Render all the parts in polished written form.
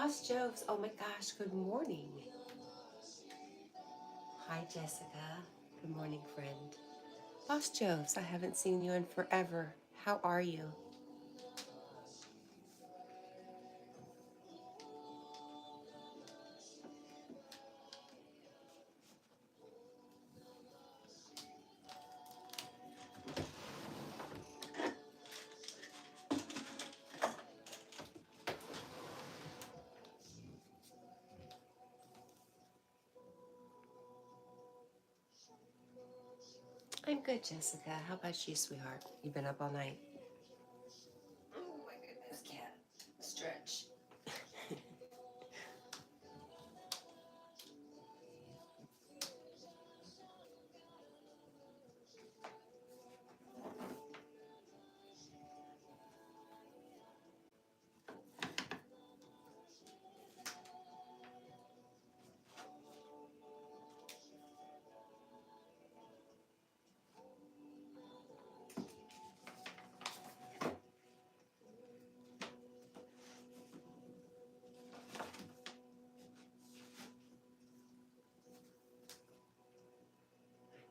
Boss Jokes, oh my gosh, good morning. Hi, Jessica. Good morning, friend. Boss Jokes, I haven't seen you in forever. How are you? I'm good, Jessica. How about you, sweetheart? You been up all night? Oh my goodness, cat. Stretch.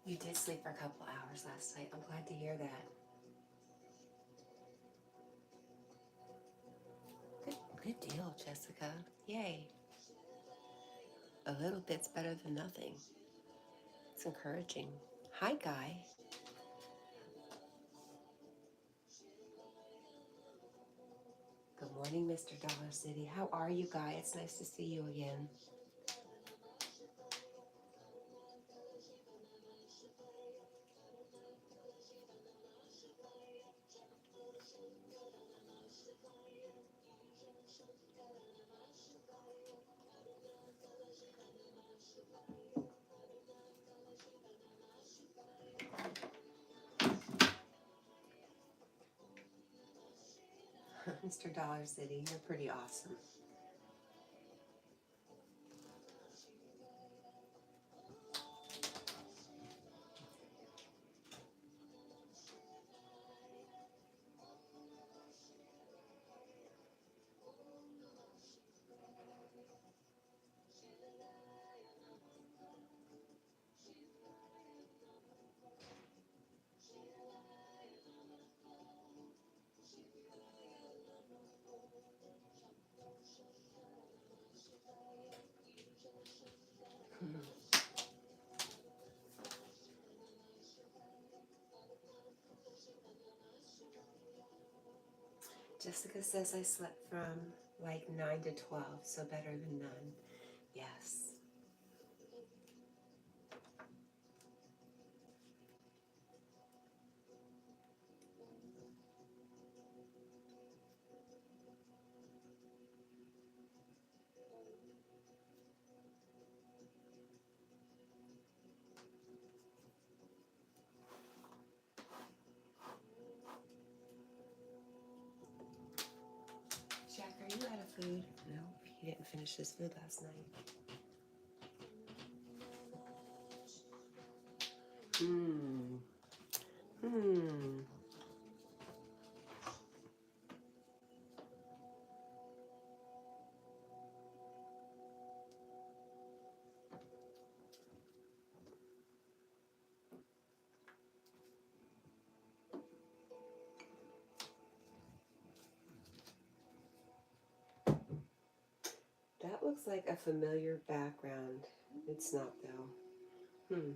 You did sleep for a couple hours last night. I'm glad to hear that. Good deal, Jessica. Yay. A little bit's better than nothing. It's encouraging. Hi, Guy. Good morning, Mr. Dollar City. How are you, Guy? It's nice to see you again. Mr. Dollar City, you're pretty awesome. Jessica says I slept from like 9 to 12, so better than none. Yes. Jack, are you out of food? No, he didn't finish his food last night. Hmm. Hmm. That looks like a familiar background. It's not, though. Hmm.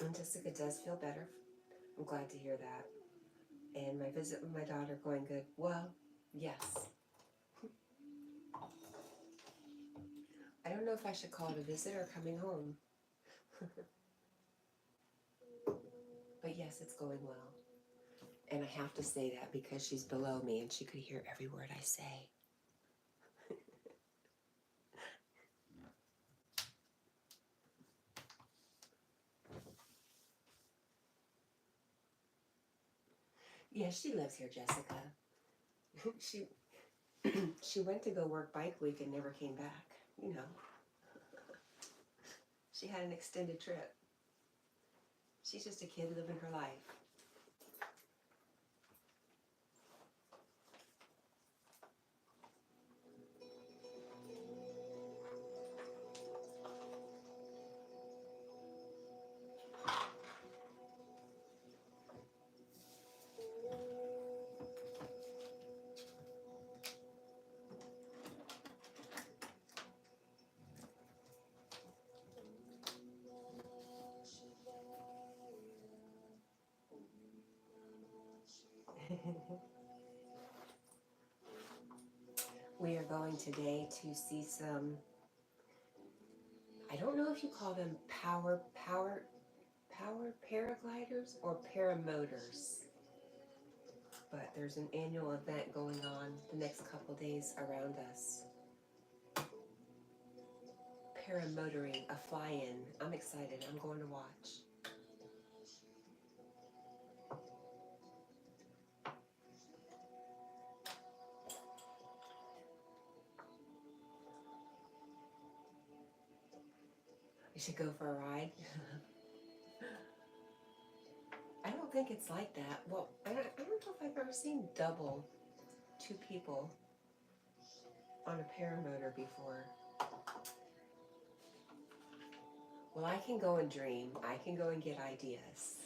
And Jessica does feel better. I'm glad to hear that. And my visit with my daughter going good. Well, yes. I don't know if I should call it a visit or coming home. But yes, it's going well. And I have to say that because she's below me and she could hear every word I say. Yes, she lives here, Jessica. she she went to go work bike week and never came back. You know, she had an extended trip. She's just a kid living her life. We are going today to see some, I don't know if you call them power paragliders or paramotors, but there's an annual event going on the next couple days around us. Paramotoring, a fly-in. I'm excited. I'm going to watch. You should go for a ride. I don't think it's like that. Well, I don't know if I've ever seen double two people on a paramotor before. Well, I can go and dream. I can go and get ideas.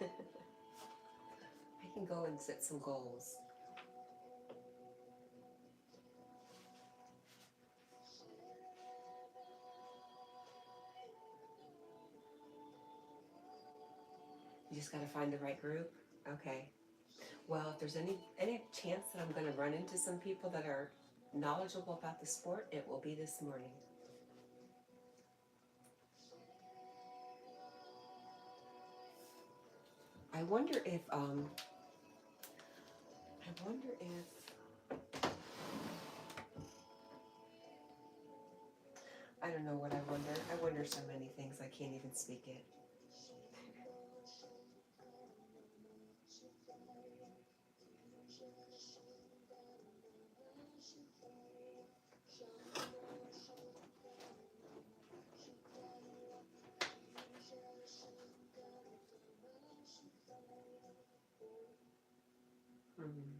I can go and set some goals. You just got to find the right group. Okay. Well, if there's any chance that I'm going to run into some people that are knowledgeable about the sport, it will be this morning. I wonder if I wonder if I don't know what I wonder. I wonder so many things I can't even speak it. Mm-hmm.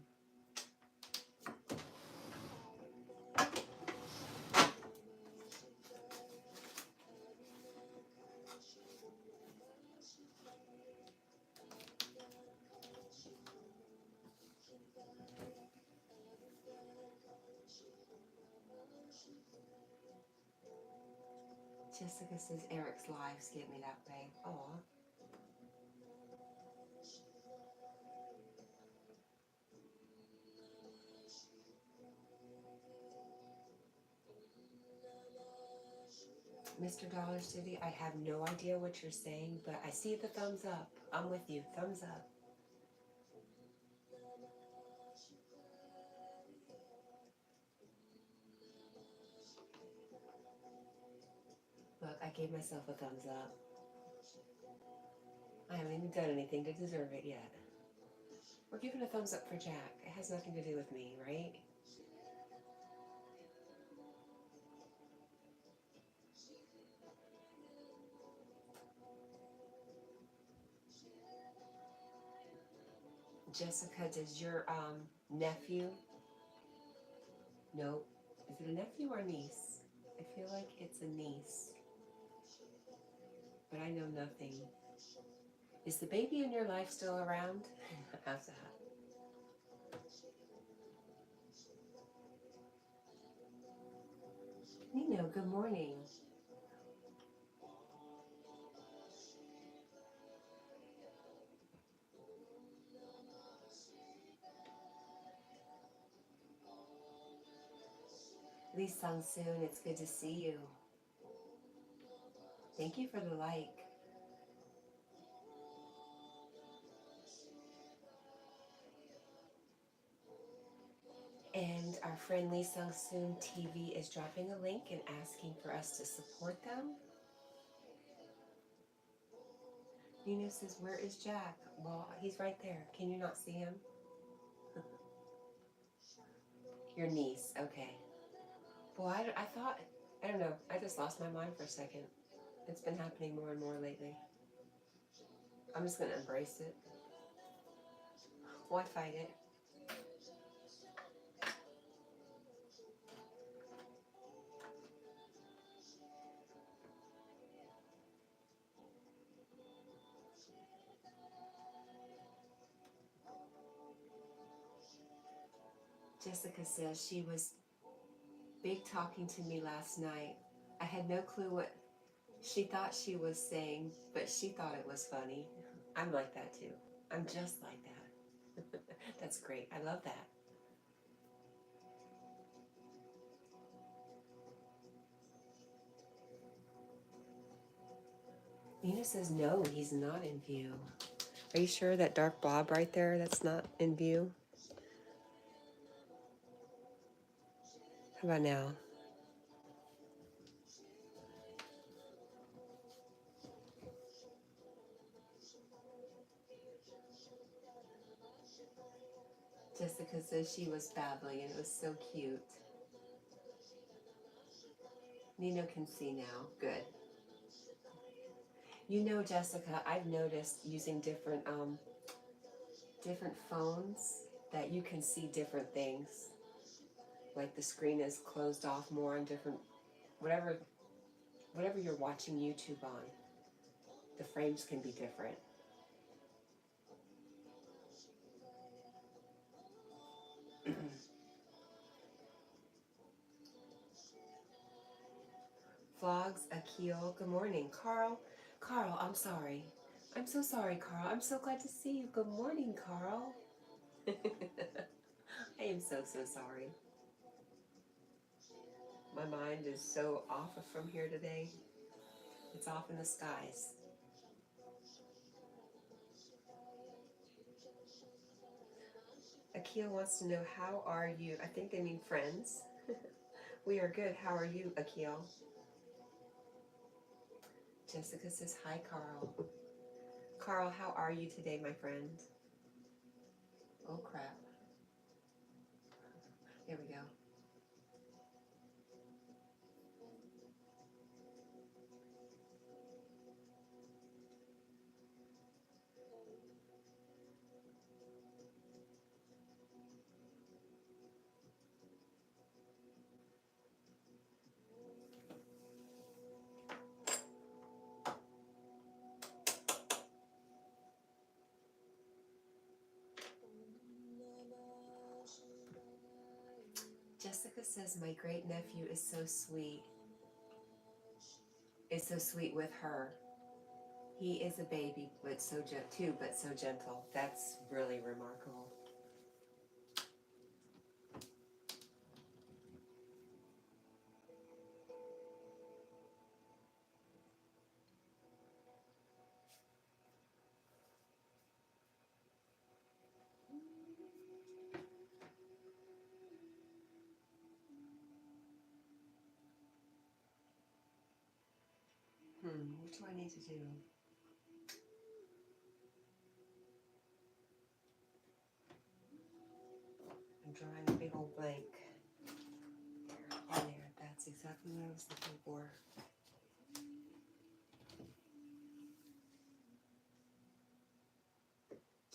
Jessica says Eric's lives get me that way. Aw. Mr. Dollar City, I have no idea what you're saying, but I see the thumbs up. I'm with you. Thumbs up. Look, I gave myself a thumbs up. I haven't even haven't done anything to deserve it yet. We're giving a thumbs up for Jack. It has nothing to do with me, right? Jessica, does your nephew? Nope. Is it a nephew or niece? I feel like it's a niece, but I know nothing. Is the baby in your life still around? How's that? Nino, good morning. Lee Sung Soon, it's good to see you. Thank you for the like. And our friend Lee Sung Soon TV is dropping a link and asking for us to support them. Nino says, where is Jack? Well, he's right there. Can you not see him? Your niece, okay. Well, I thought, I don't know, I just lost my mind for a second. It's been happening more and more lately. I'm just going to embrace it. Why fight it? Jessica says she was big talking to me last night. I had no clue what she thought she was saying, but she thought it was funny. I'm like that too. I'm just like that. That's great. I love that. Nina says, no, he's not in view. Are you sure that dark blob right there, that's not in view? How about now? Jessica says she was babbling and it was so cute. Nino can see now. Good. You know, Jessica, I've noticed using different phones that you can see different things. Like the screen is closed off more on different, whatever you're watching YouTube on, the frames can be different. Vlogs, Akil, good morning. Carl, I'm sorry. I'm so sorry, Carl. I'm so glad to see you. Good morning, Carl. I am so sorry. My mind is so off from here today. It's off in the skies. Akil wants to know, how are you? I think they mean friends. We are good. How are you, Akil? Jessica says, hi, Carl. Carl, how are you today, my friend? Oh, crap. There we go. Jessica says, my great nephew is so sweet. Is so sweet with her. He is a baby, but so gentle. That's really remarkable. What do I need to do? I'm drawing a big old blank. There, that's exactly what I was looking for.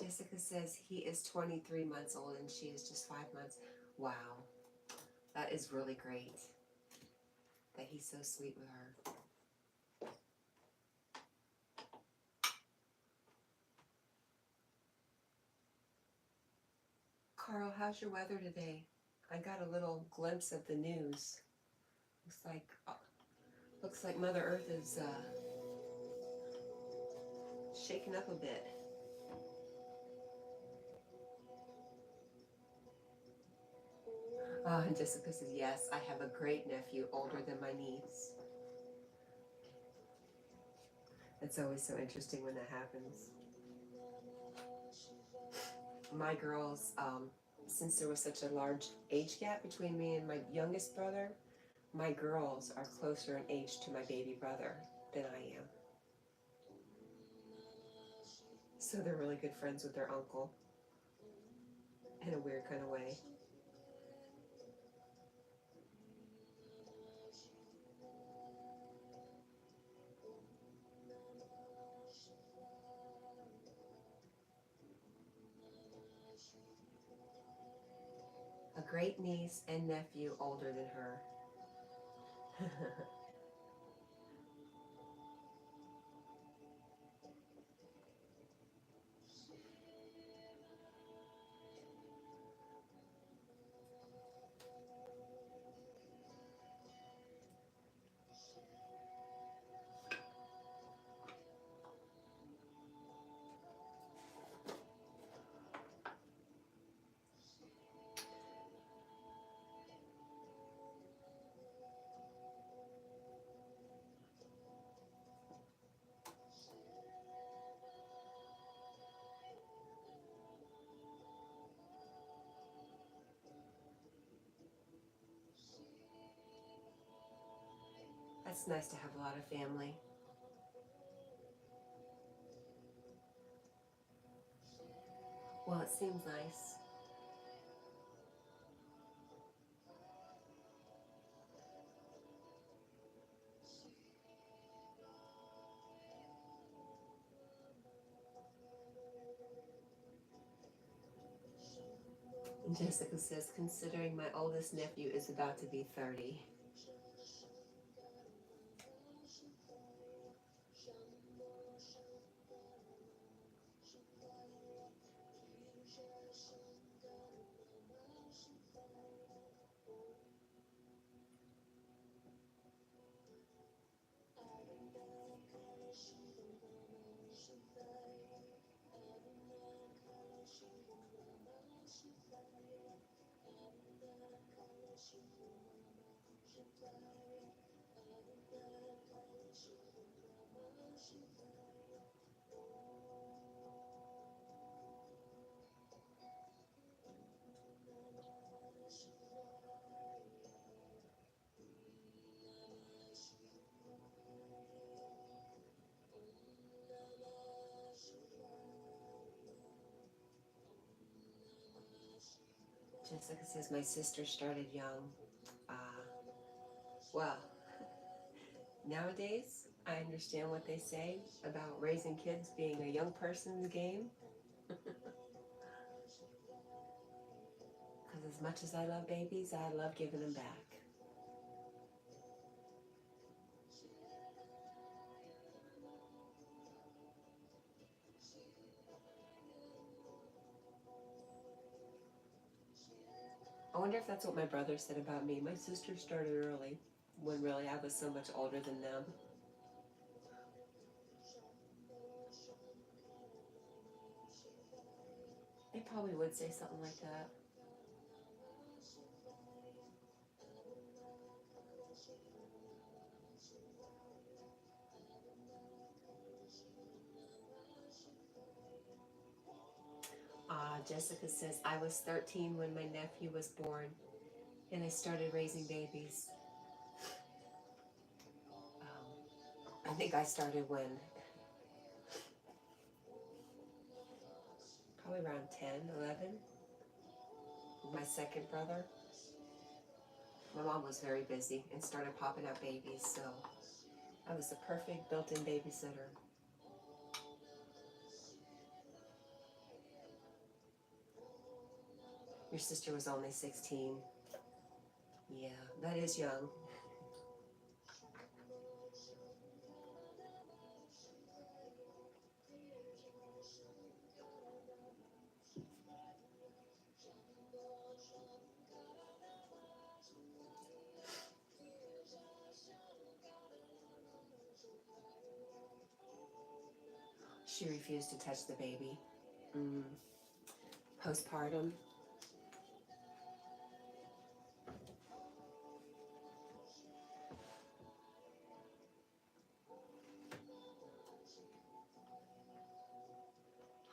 Jessica says he is 23 months old and she is just 5 months. Wow, that is really great that he's so sweet with her. Carl, how's your weather today? I got a little glimpse of the news. Looks like Mother Earth is shaken up a bit. And Jessica says, yes, I have a great nephew, older than my niece. It's always so interesting when that happens. My girls, since there was such a large age gap between me and my youngest brother, my girls are closer in age to my baby brother than I am. So they're really good friends with their uncle in a weird kind of way. A great niece and nephew older than her. That's nice to have a lot of family. Well, it seems nice. And Jessica says, considering my oldest nephew is about to be 30. Jessica says, my sister started young. Well, nowadays, I understand what they say about raising kids being a young person's game. Because as much as I love babies, I love giving them back. I wonder if that's what my brother said about me. My sister started early, when really I was so much older than them. They probably would say something like that. Jessica says, I was 13 when my nephew was born, and I started raising babies. I think I started when, probably around 10, 11. My second brother, my mom was very busy and started popping out babies, so I was the perfect built-in babysitter. Your sister was only 16. Yeah, that is young. She refused to touch the baby. Postpartum.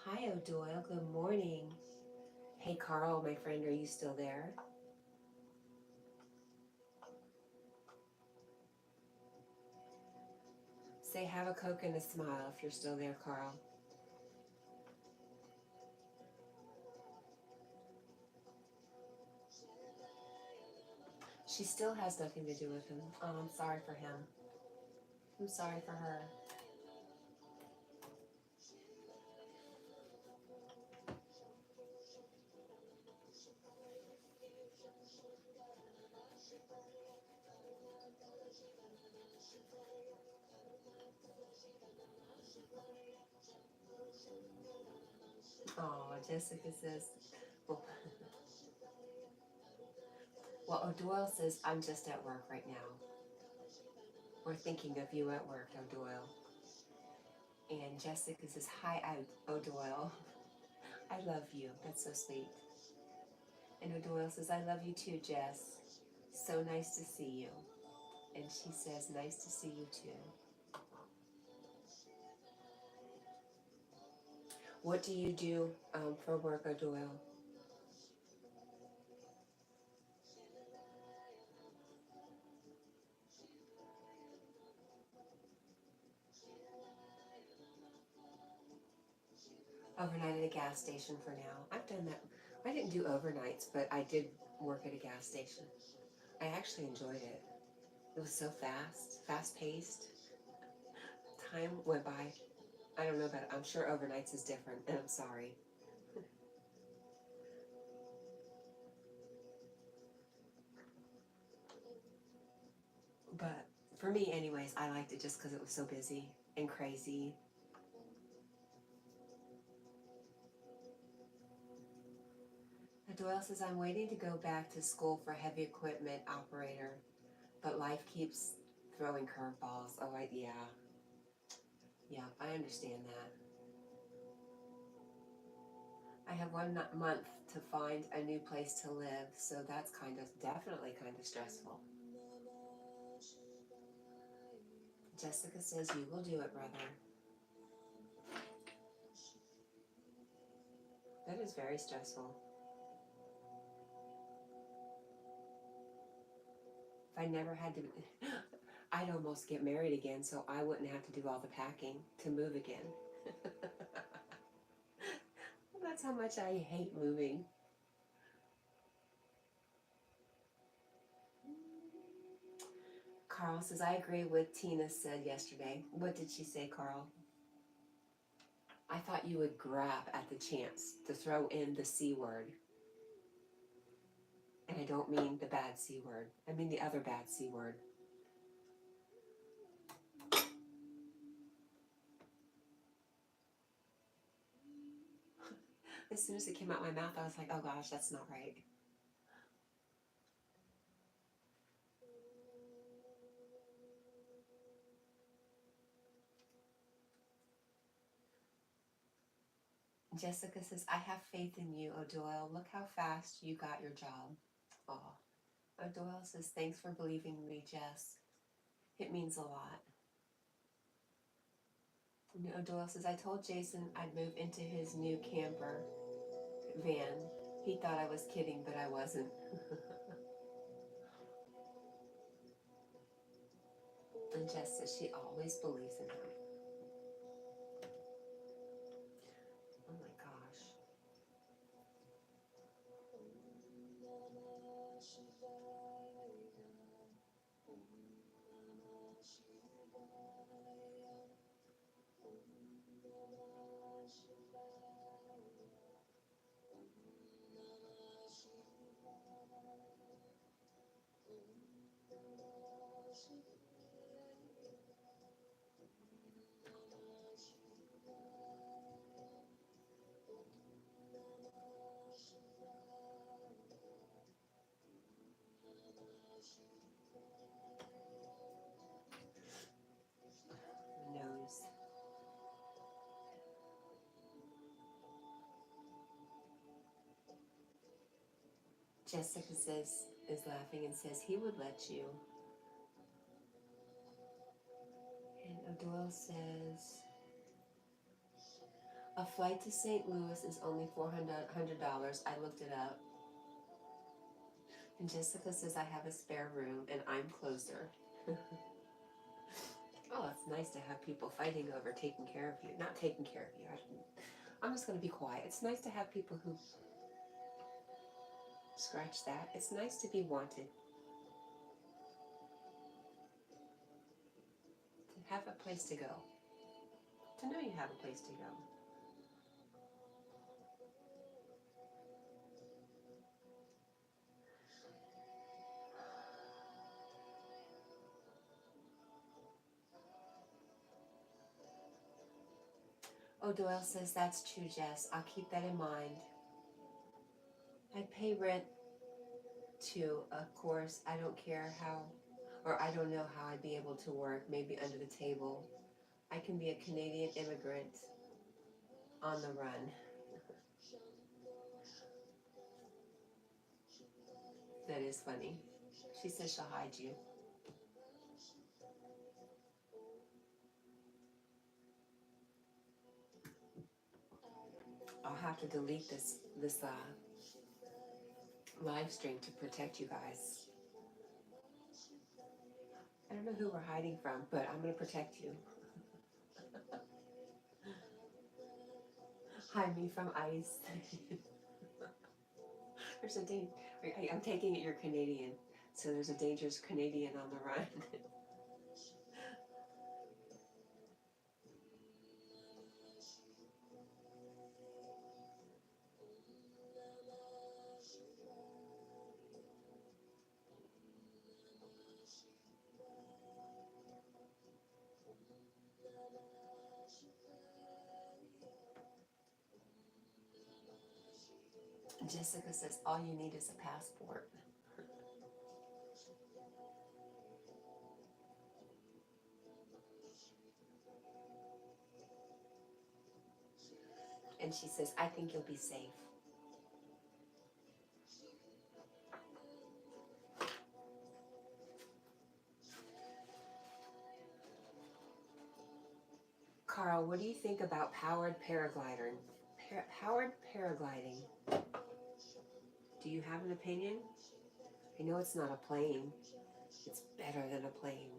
Hi, O'Doyle. Good morning. Hey, Carl, my friend, are you still there? Say have a Coke and a smile if you're still there, Carl. She still has nothing to do with him. Oh, I'm sorry for him. I'm sorry for her. Oh, Jessica says, well, O'Doyle says, I'm just at work right now. We're thinking of you at work, O'Doyle. And Jessica says, hi, O'Doyle. I love you. That's so sweet. And O'Doyle says, I love you too, Jess. So nice to see you. And she says, nice to see you too. What do you do for work, O'Doyle? Overnight at a gas station for now. I've done that. I didn't do overnights, but I did work at a gas station. I actually enjoyed it. It was so fast paced. Time went by. I don't know about it. I'm sure overnights is different, and I'm sorry. But for me, anyways, I liked it just because it was so busy and crazy. Doyle says, I'm waiting to go back to school for heavy equipment operator, but life keeps throwing curveballs. Oh, yeah. Yeah, I understand that. I have 1 month to find a new place to live, so that's definitely kind of stressful. Jessica says, you will do it, brother. That is very stressful. If I never had to, I'd almost get married again so I wouldn't have to do all the packing to move again. That's how much I hate moving. Carl says, I agree with Tina said yesterday. What did she say, Carl? I thought you would grab at the chance to throw in the C word. And I don't mean the bad C word. I mean the other bad C word. As soon as it came out my mouth, I was like, oh gosh, that's not right. Jessica says, I have faith in you, O'Doyle. Look how fast you got your job. Aw. O'Doyle says, thanks for believing me, Jess. It means a lot. And O'Doyle says, I told Jason I'd move into his new camper van. He thought I was kidding, but I wasn't. And Jess says she always believes in him. Oh my gosh. Nose. Jessica is laughing and says he would let you. And O'Doyle says a flight to St. Louis is only $400. I looked it up. And Jessica says I have a spare room and I'm closer. Oh, it's nice to have people fighting over taking care of you. Not taking care of you. I'm just going to be quiet. It's nice to have people who scratch that. It's nice to be wanted. To have a place to go. To know you have a place to go. O'Doyle says that's true, Jess. I'll keep that in mind. I pay rent too, of course. I don't care how, or I don't know how I'd be able to work, maybe under the table. I can be a Canadian immigrant on the run. That is funny. She says she'll hide you. I'll have to delete this live stream to protect you guys. I don't know who we're hiding from, but I'm going to protect you. Hide me from ICE. There's a danger. I'm taking it you're Canadian, so there's a dangerous Canadian on the run. Jessica says all you need is a passport. And she says, I think you'll be safe. Carl, what do you think about powered paragliding? Powered paragliding. Do you have an opinion? I know it's not a plane. It's better than a plane.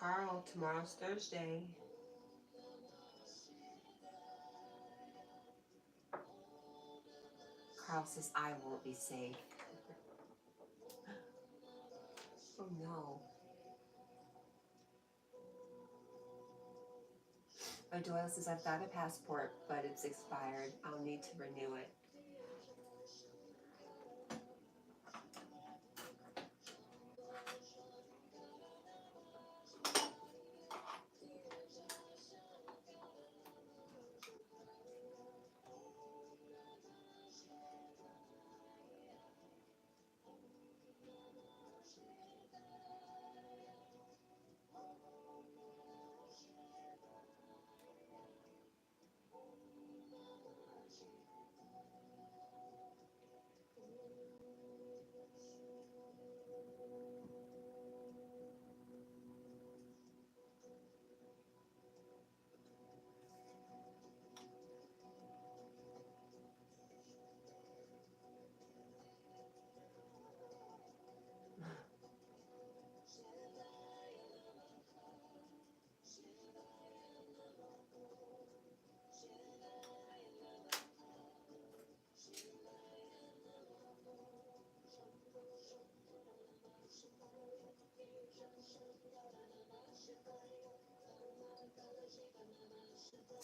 Carl, tomorrow's Thursday. Carl says, I won't be safe. Oh no. O'Doyle says, I've got a passport, but it's expired. I'll need to renew it.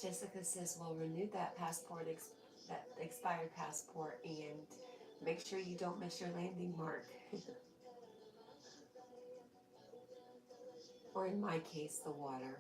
Jessica says, well, renew that passport, that expired passport, and make sure you don't miss your landing mark. Or in my case, the water.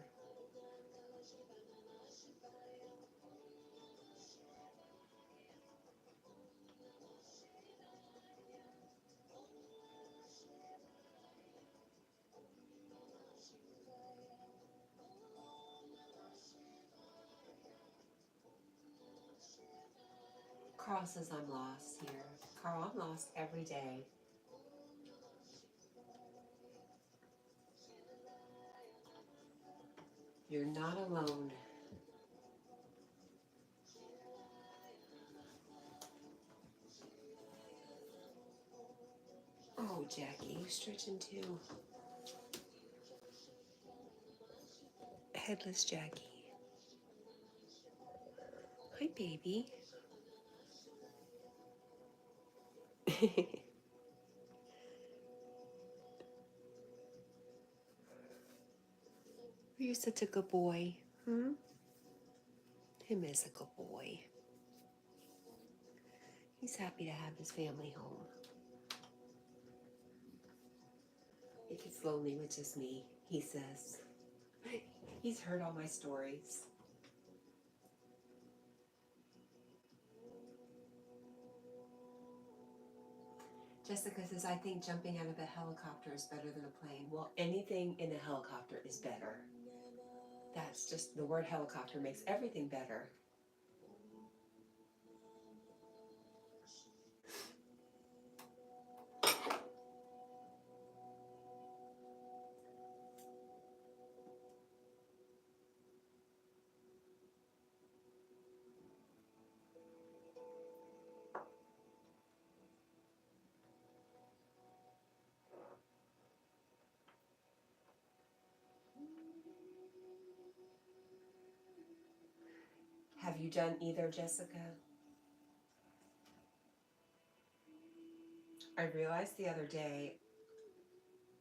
Carl says I'm lost here. Carl, I'm lost every day. You're not alone. Oh, Jackie, you stretching too. Headless Jackie. Hi, baby. You're such a good boy. Hmm? Him is a good boy. He's happy to have his family home. It gets lonely with just me, he says. He's heard all my stories. Jessica says, I think jumping out of a helicopter is better than a plane. Well, anything in a helicopter is better. That's just, the word helicopter makes everything better. Have you done either, Jessica? I realized the other day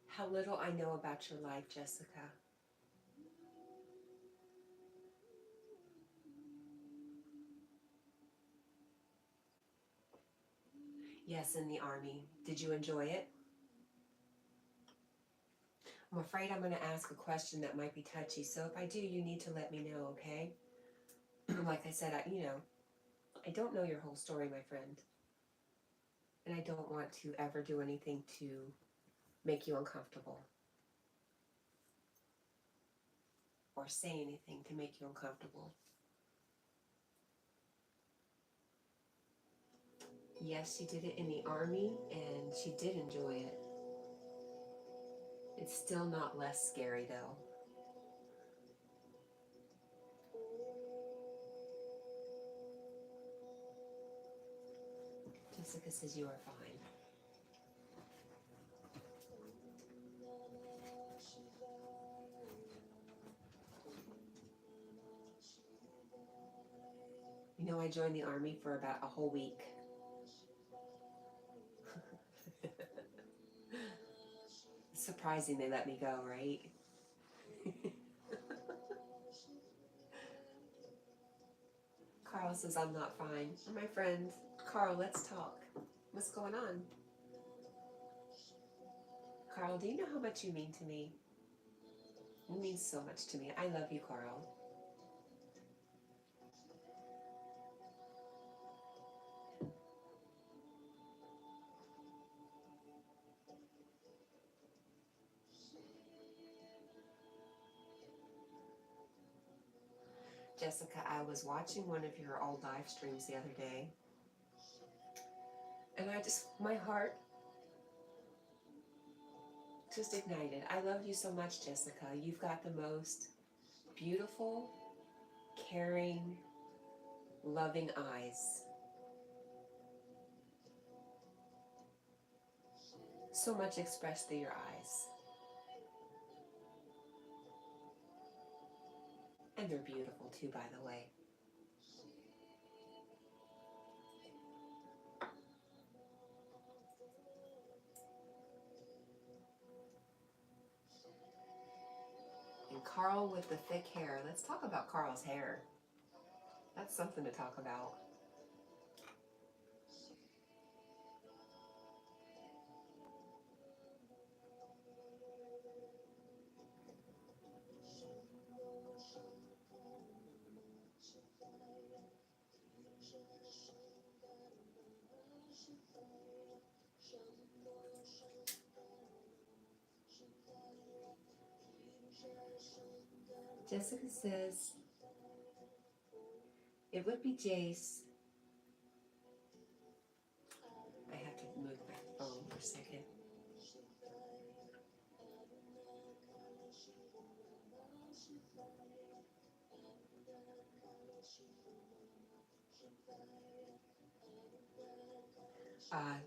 how little I know about your life, Jessica. Yes, in the Army. Did you enjoy it? I'm afraid I'm going to ask a question that might be touchy, so if I do, you need to let me know, okay? Like I said, I don't know your whole story, my friend. And I don't want to ever do anything to make you uncomfortable. Or say anything to make you uncomfortable. Yes, she did it in the Army, and she did enjoy it. It's still not less scary, though. Jessica says you are fine. You know, I joined the Army for about a whole week. It's surprising they let me go, right? Carl says I'm not fine. My friend, Carl, let's talk. What's going on? Carl, do you know how much you mean to me? You mean so much to me. I love you, Carl. Jessica, I was watching one of your old live streams the other day, and my heart just ignited. I love you so much, Jessica. You've got the most beautiful, caring, loving eyes. So much expressed through your eyes. And they're beautiful too, by the way. And Carl with the thick hair. Let's talk about Carl's hair. Something to talk about. Jessica says, it would be Jace. I have to move my phone for a second.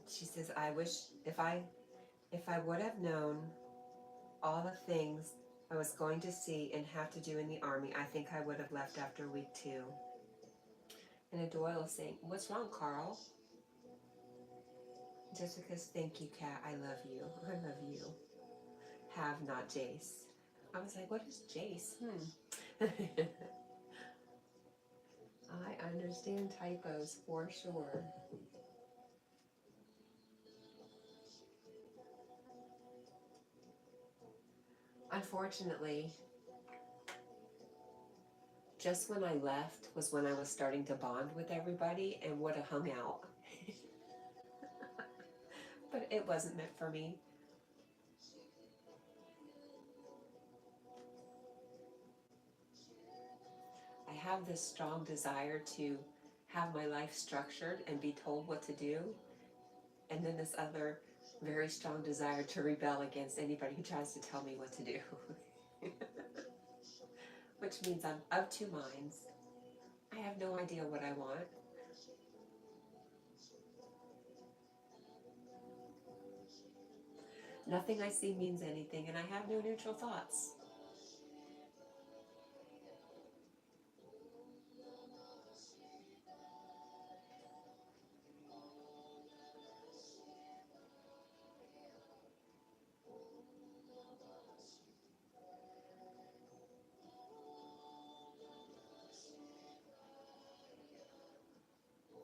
She says, I wish if I would have known all the things I was going to see and have to do in the Army, I think I would have left after week 2. And Doyle is saying, what's wrong, Carl? Jessica's, thank you, Kat. I love you. I love you. Have not Jace. I was like, what is Jace? I understand typos for sure. Unfortunately, just when I left was when I was starting to bond with everybody and would have hung out. But it wasn't meant for me. I have this strong desire to have my life structured and be told what to do. And then this other very strong desire to rebel against anybody who tries to tell me what to do. Which means I'm of two minds. I have no idea what I want. Nothing I see means anything, and I have no neutral thoughts.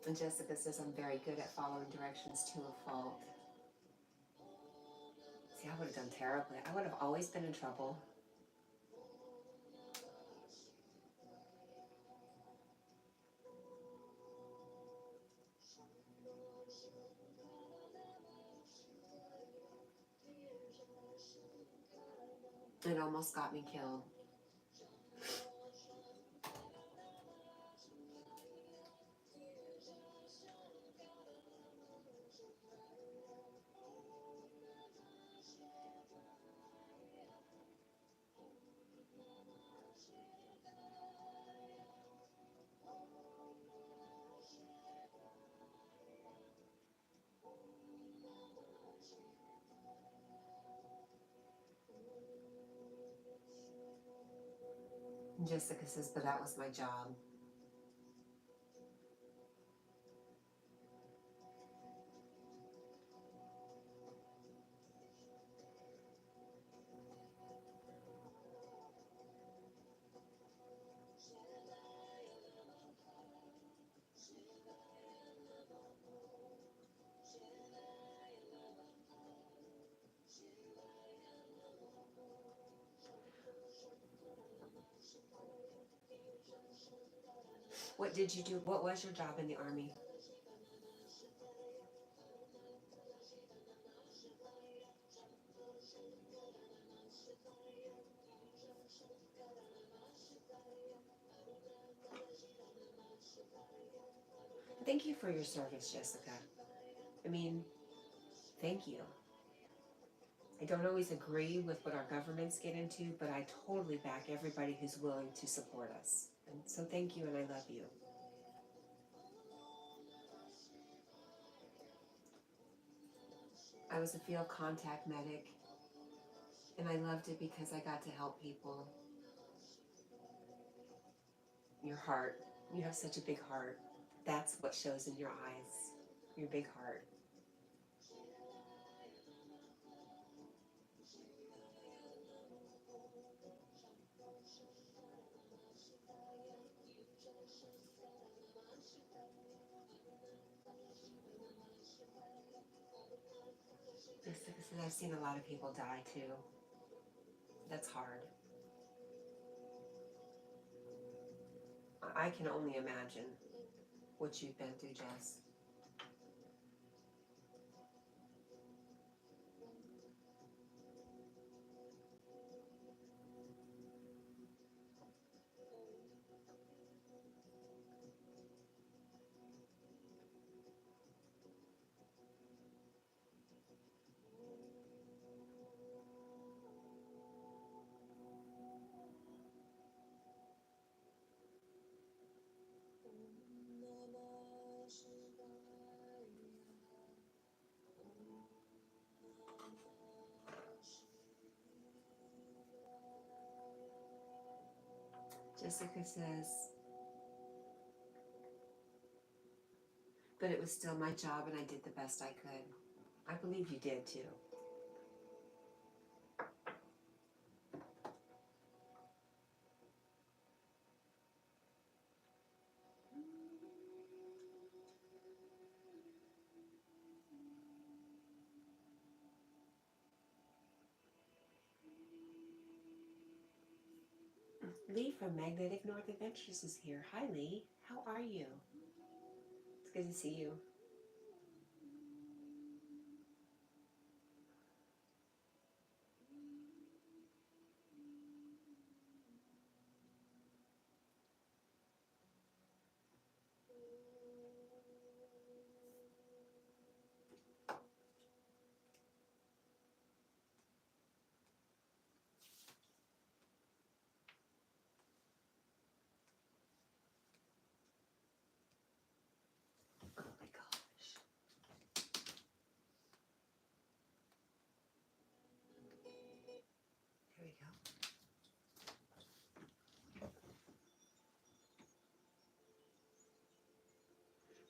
And Jessica says I'm very good at following directions to a fault. See, I would have done terribly. I would have always been in trouble. It almost got me killed. And Jessica says, but that was my job. What did you do? What was your job in the Army? Thank you for your service, Jessica. I mean, thank you. I don't always agree with what our governments get into, but I totally back everybody who's willing to support us. And so thank you, and I love you. I was a field contact medic, and I loved it because I got to help people. Your heart. You have such a big heart. That's what shows in your eyes. Your big heart. Jessica says, I've seen a lot of people die too. That's hard. I can only imagine what you've been through, Jess. Jessica says, but it was still my job and I did the best I could. I believe you did too. Lee from Magnetic North Adventures is here. Hi, Lee. How are you? It's good to see you. Oh my gosh. Here we go.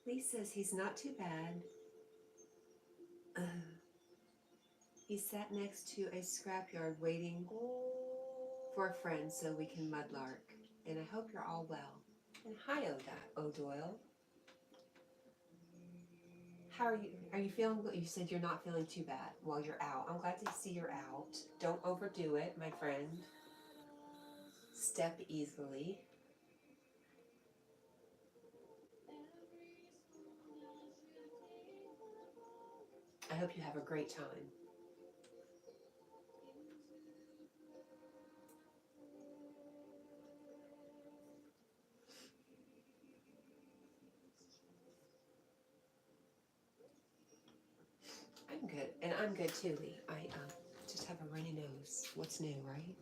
Lee says he's not too bad. He sat next to a scrapyard waiting for a friend so we can mudlark. And I hope you're all well. And hi, O'Doyle. How are you? Are you feeling good? You said you're not feeling too bad. Well, you're out. I'm glad to see you're out. Don't overdo it, my friend. Step easily. I hope you have a great time. I'm good, and I'm good too, Lee. I just have a runny nose. What's new, right?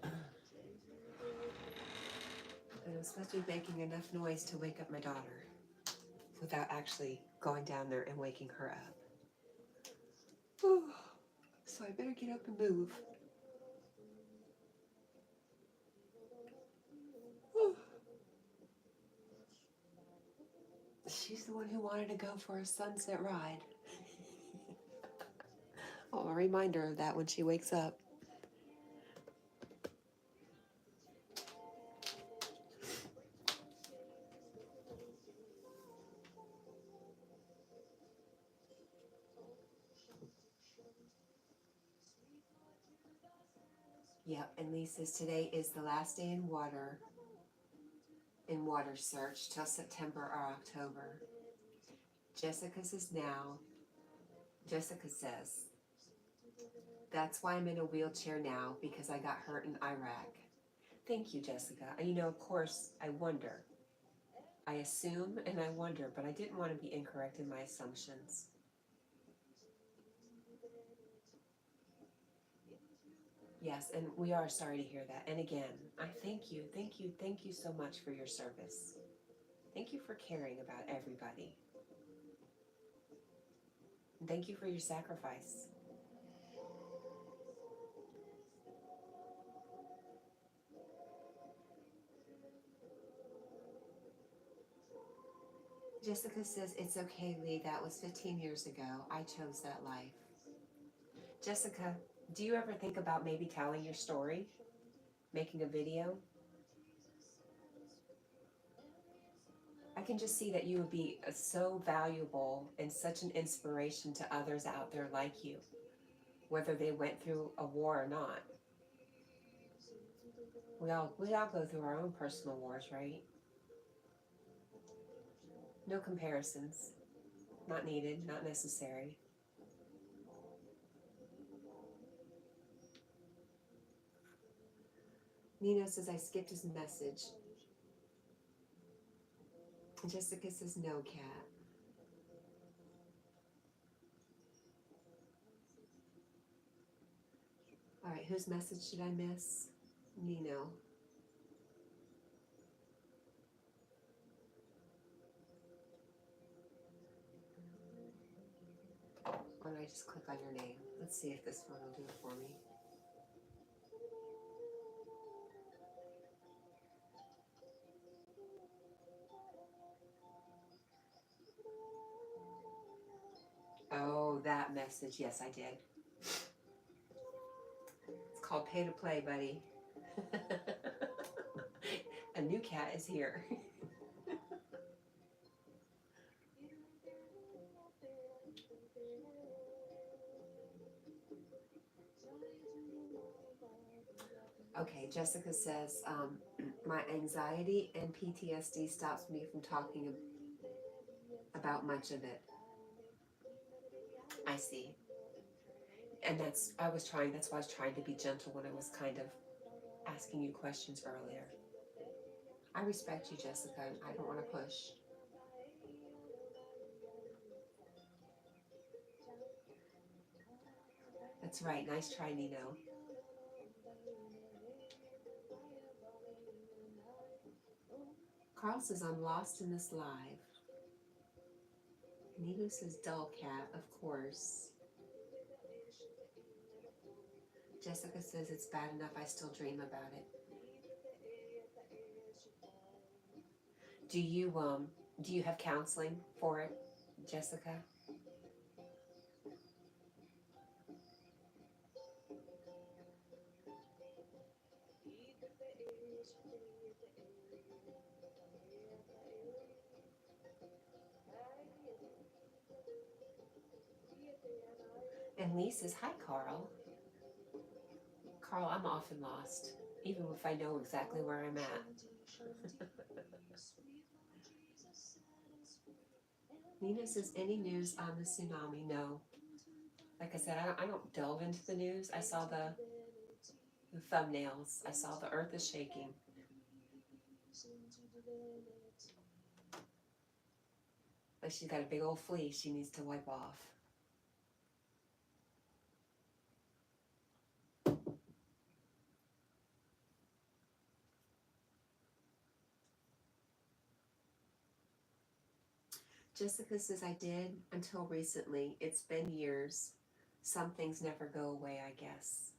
And I'm supposed to be making enough noise to wake up my daughter without actually going down there and waking her up. So I better get up and move. She's the one who wanted to go for a sunset ride. I'll remind her of that when she wakes up. Yep, and Lee says today is the last day in water search till September or October. Jessica says that's why I'm in a wheelchair now, because I got hurt in Iraq. Thank you, Jessica. You know, of course, I wonder. I assume and I wonder, but I didn't want to be incorrect in my assumptions. Yes, and we are sorry to hear that. And again, I thank you so much for your service. Thank you for caring about everybody. And thank you for your sacrifice. Jessica says, it's okay, Lee. That was 15 years ago. I chose that life. Jessica, do you ever think about maybe telling your story? Making a video? I can just see that you would be so valuable and such an inspiration to others out there like you, whether they went through a war or not. We all go through our own personal wars, right? No comparisons. Not needed, not necessary. Nino says I skipped his message. Jessica says no, Cat. All right, whose message did I miss? Nino. Why don't I just click on your name? Let's see if this one will do it for me. Oh, that message. Yes, I did. It's called Pay to Play, buddy. A new cat is here. Okay, Jessica says, my anxiety and PTSD stops me from talking about much of it. I see. And that's why I was trying to be gentle when I was kind of asking you questions earlier. I respect you, Jessica, and I don't want to push. That's right. Nice try, Nino. Carl says, I'm lost in this live. Nino says, dull cat, of course. Jessica says, it's bad enough I still dream about it. Do you have counseling for it, Jessica? And Lee says, hi, Carl. Carl, I'm often lost, even if I know exactly where I'm at. Nina says, any news on the tsunami? No. Like I said, I don't delve into the news. I saw the thumbnails. I saw the earth is shaking. But she's got a big old flea she needs to wipe off. Jessica says, I did until recently. It's been years. Some things never go away, I guess.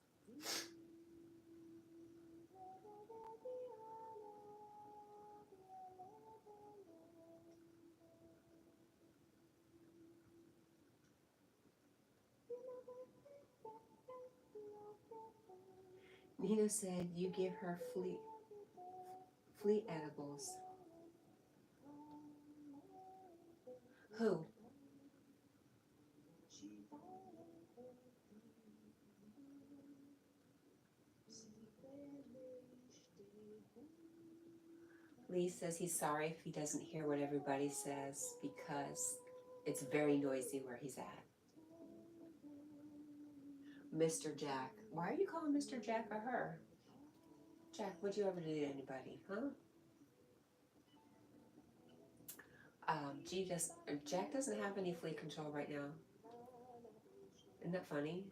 Nino said, you give her flea edibles. Who? Lee says he's sorry if he doesn't hear what everybody says because it's very noisy where he's at. Mr. Jack. Why are you calling Mr. Jack or her? Jack, what'd you ever do to anybody, huh? Jack doesn't have any flea control right now. Isn't that funny?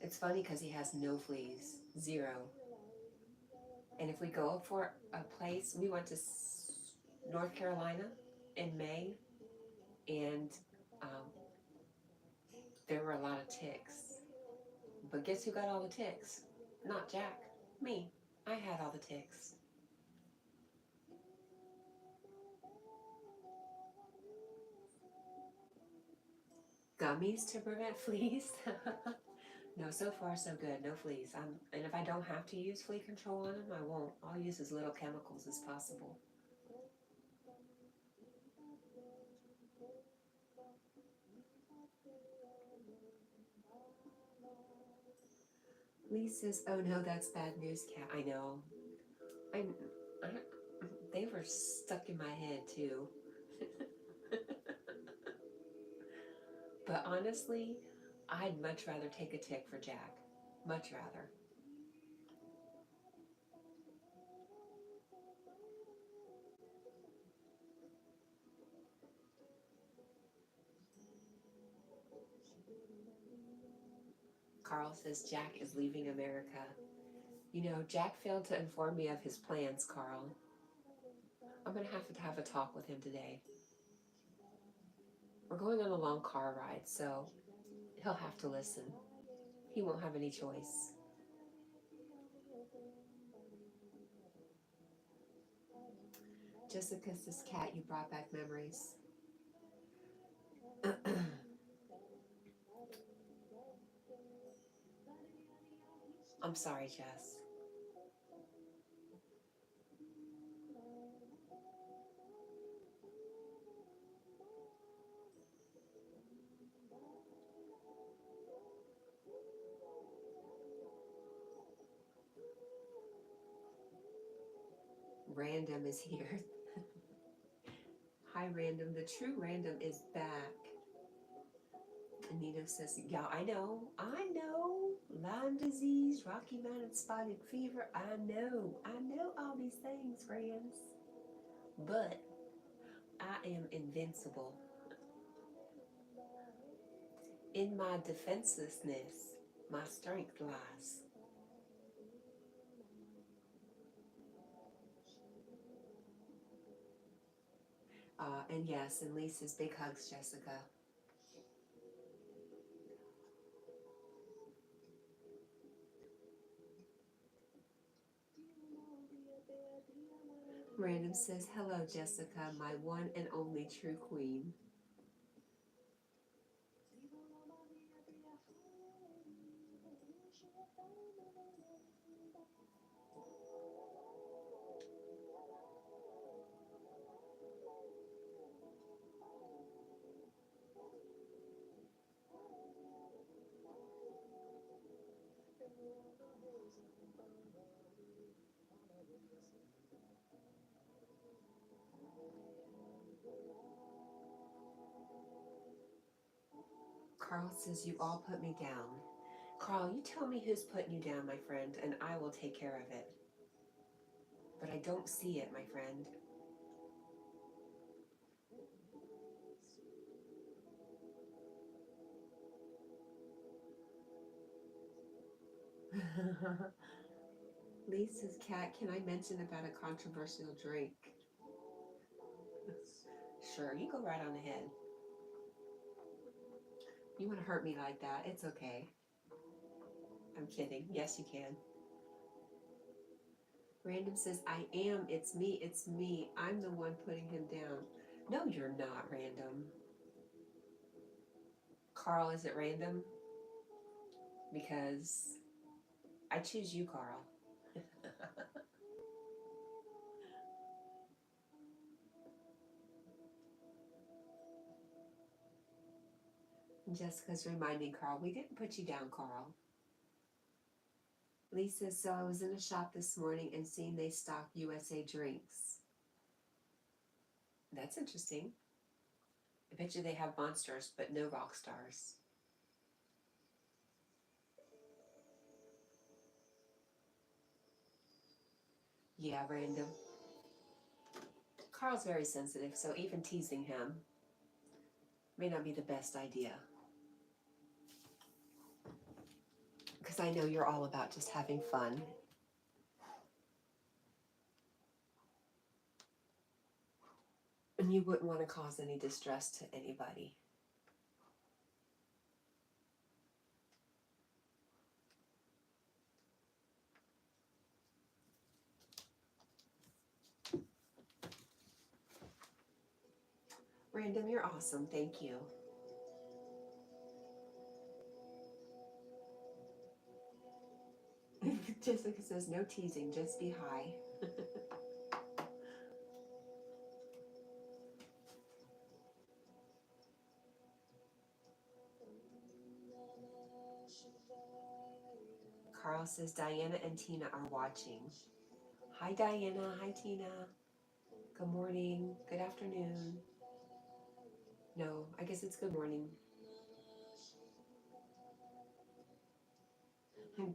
It's funny because he has no fleas, 0. And if we go for a place, we went to North Carolina in May, and there were a lot of ticks. But guess who got all the ticks? Not Jack, me. I had all the ticks. Gummies to prevent fleas? No, so far so good. No fleas. And if I don't have to use flea control on them, I won't. I'll use as little chemicals as possible. Lee says, oh no, that's bad news, Cat. I know. I, they were stuck in my head too. But honestly, I'd much rather take a tick for Jack. Much rather. Carl says Jack is leaving America. You know, Jack failed to inform me of his plans, Carl. I'm going to have a talk with him today. We're going on a long car ride, so he'll have to listen. He won't have any choice. Jessica says, Cat, you brought back memories. I'm sorry, Jess. Random is here. Hi, Random. The true Random is back. Anita says, yeah, I know. Lyme disease, Rocky Mountain spotted fever. I know all these things, friends. But I am invincible. In my defenselessness, my strength lies. And yes, and Lisa's big hugs, Jessica. Random says, hello, Jessica, my one and only true queen. Carl says, you all put me down. Carl, you tell me who's putting you down, my friend, and I will take care of it. But I don't see it, my friend. Lisa's Cat, can I mention about a controversial drink? Sure, you go right on ahead. You want to hurt me like that? It's okay. I'm kidding. Yes, you can. Random says, I am. It's me. I'm the one putting him down. No, you're not, Random. Carl, is it random? Because I choose you, Carl. Jessica's reminding Carl, we didn't put you down, Carl. Lisa, so I was in a shop this morning and seen they stock USA drinks. That's interesting. I bet you they have monsters, but no rock stars. Yeah, Random. Carl's very sensitive, so even teasing him may not be the best idea. Because I know you're all about just having fun. And you wouldn't want to cause any distress to anybody. Random, you're awesome. Thank you. Jessica says, no teasing, just be high. Carl says Diana and Tina are watching. Hi Diana, hi Tina. Good morning, good afternoon. No, I guess it's good morning.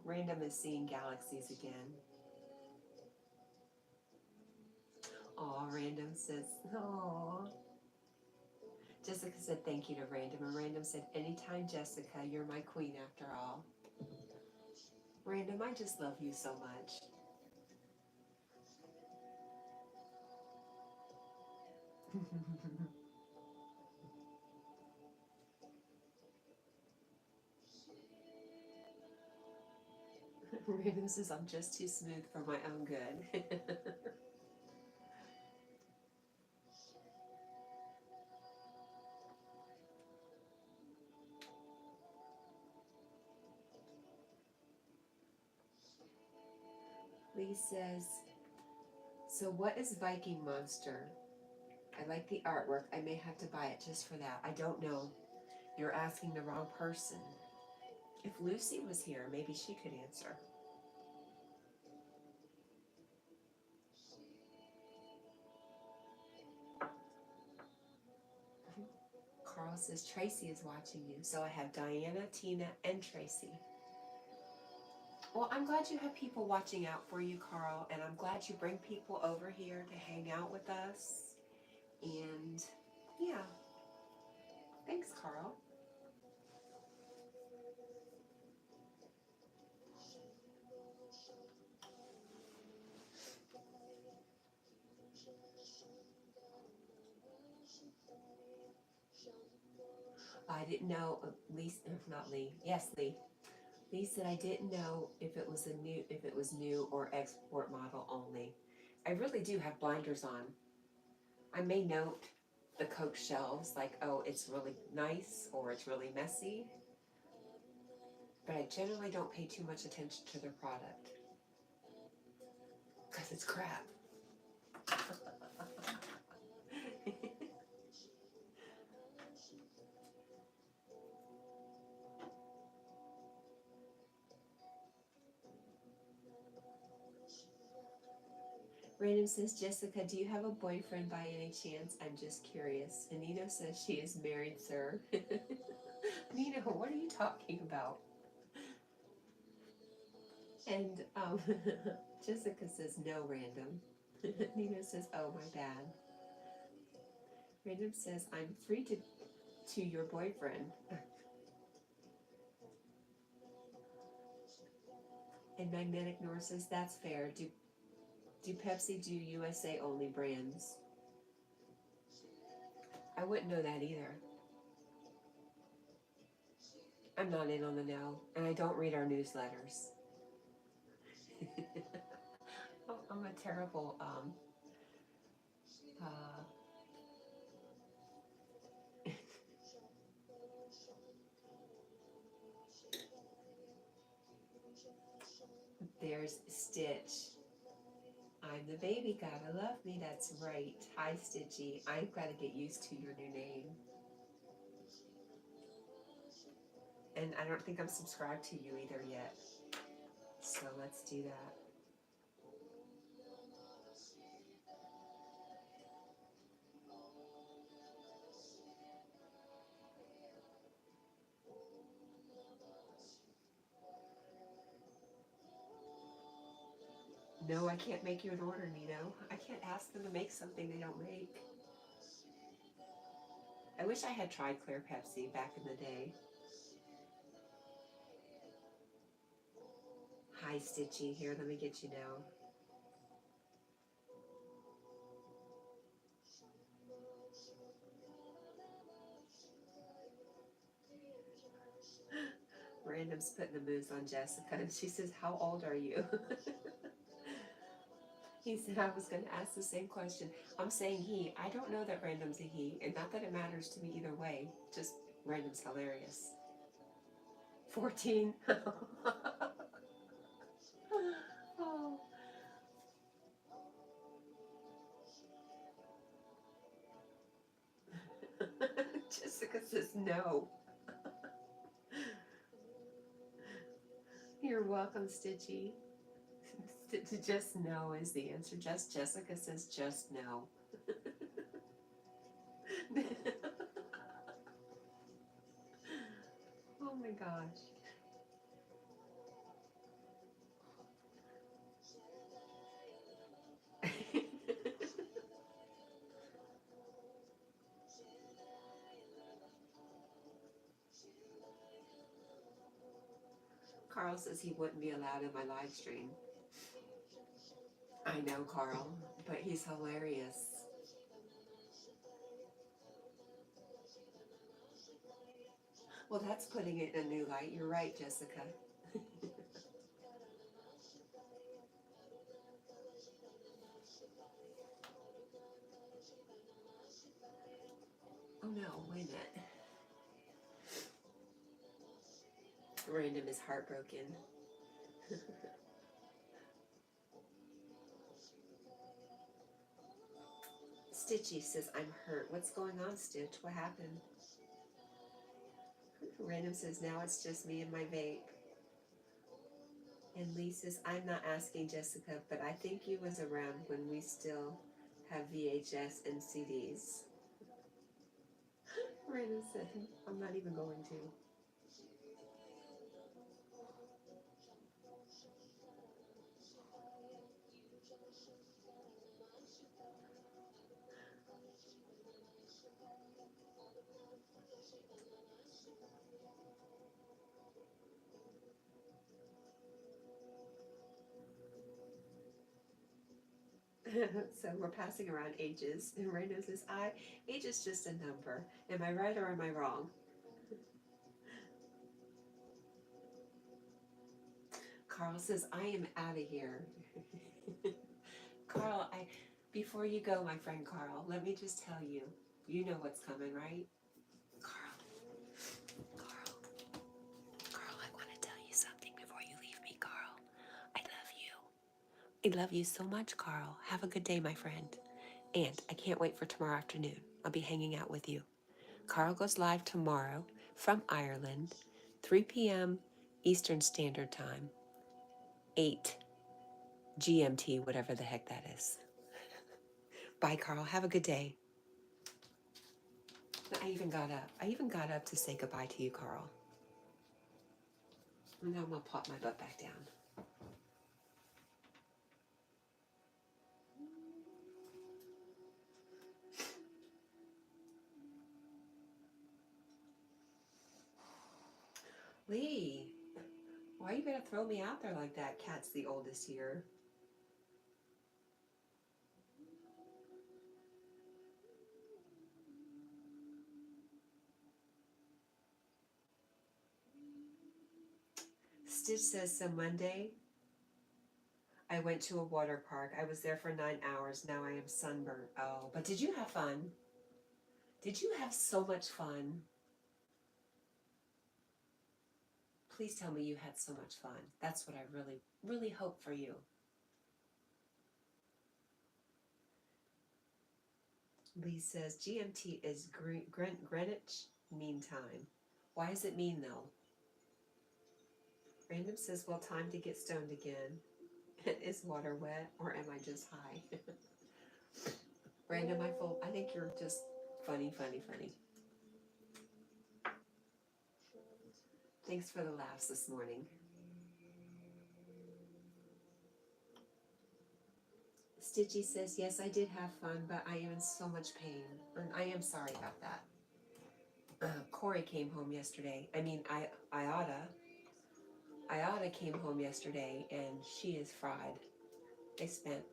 Random is seeing galaxies again. Aw, Random says, aw. Jessica said thank you to Random, and Random said, anytime Jessica, you're my queen after all. Random, I just love you so much. Random says, I'm just too smooth for my own good. Lee says, so what is Viking Monster? I like the artwork. I may have to buy it just for that. I don't know. You're asking the wrong person. If Lucy was here, maybe she could answer. Carl says Tracy is watching you. So I have Diana, Tina, and Tracy. Well, I'm glad you have people watching out for you, Carl, and I'm glad you bring people over here to hang out with us. And yeah, thanks, Carl. I didn't know, Lee, not Lee, yes, Lee. Lee said I didn't know if it was new or export model only. I really do have blinders on. I may note the Coke shelves, like, oh, it's really nice or it's really messy, but I generally don't pay too much attention to their product because it's crap. Random says, Jessica, do you have a boyfriend by any chance? I'm just curious. And Nino says she is married, sir. Nino, what are you talking about? And Jessica says, no, Random. Nino says, oh, my bad. Random says, I'm free to your boyfriend. And Magnetic North says, that's fair. Do Pepsi do USA only brands? I wouldn't know that either. I'm not in on the know, and I don't read our newsletters. I'm a terrible there's Stitch. I'm the baby, gotta love me, that's right. Hi, Stitchy. I've got to get used to your new name. And I don't think I'm subscribed to you either yet. So let's do that. No, I can't make you an order, Nino. I can't ask them to make something they don't make. I wish I had tried Clear Pepsi back in the day. Hi, Stitchy. Here, let me get you now. Random's putting the moves on Jessica, and she says, how old are you? He said I was going to ask the same question. I'm saying he. I don't know that Random's a he, and not that it matters to me either way. Just Random's hilarious. 14. Oh. Jessica says no. You're welcome, Stitchy. Just no is the answer. Just Jessica says just no. Oh my gosh. Carl says he wouldn't be allowed in my live stream. I know, Carl, but he's hilarious. Well, that's putting it in a new light. You're right, Jessica. Oh no, wait a minute. Random is heartbroken. Stitchy says, I'm hurt. What's going on, Stitch? What happened? Random says, now it's just me and my vape. And Lee says, I'm not asking Jessica, but I think you was around when we still have VHS and CDs. Random said, I'm not even going to. So we're passing around ages, and Random says, age is just a number. Am I right or am I wrong? Carl says, I am out of here. Carl, before you go, my friend Carl, let me just tell you, you know what's coming, right? Carl, I want to tell you something before you leave me, Carl. I love you. I love you so much, Carl. Have a good day, my friend. And I can't wait for tomorrow afternoon. I'll be hanging out with you. Carl goes live tomorrow from Ireland, 3 p.m. Eastern Standard Time, 8 GMT, whatever the heck that is. Bye, Carl. Have a good day. I even got up. I even got up to say goodbye to you, Carl. And now I'm going to plop my butt back down. Lee, why are you going to throw me out there like that? Cat's the oldest here. Stitch says, so Monday, I went to a water park. I was there for 9 hours. Now I am sunburned. Oh, but did you have fun? Did you have so much fun? Please tell me you had so much fun. That's what I really, really hope for you. Lee says, GMT is Greenwich Mean Time. Why is it mean, though? Random says, well, time to get stoned again. Is water wet, or am I just high? Random, I think you're just funny. Thanks for the laughs this morning. Stitchy says, yes, I did have fun, but I am in so much pain. And I am sorry about that. Corey came home yesterday. Iota came home yesterday, and she is fried. They spent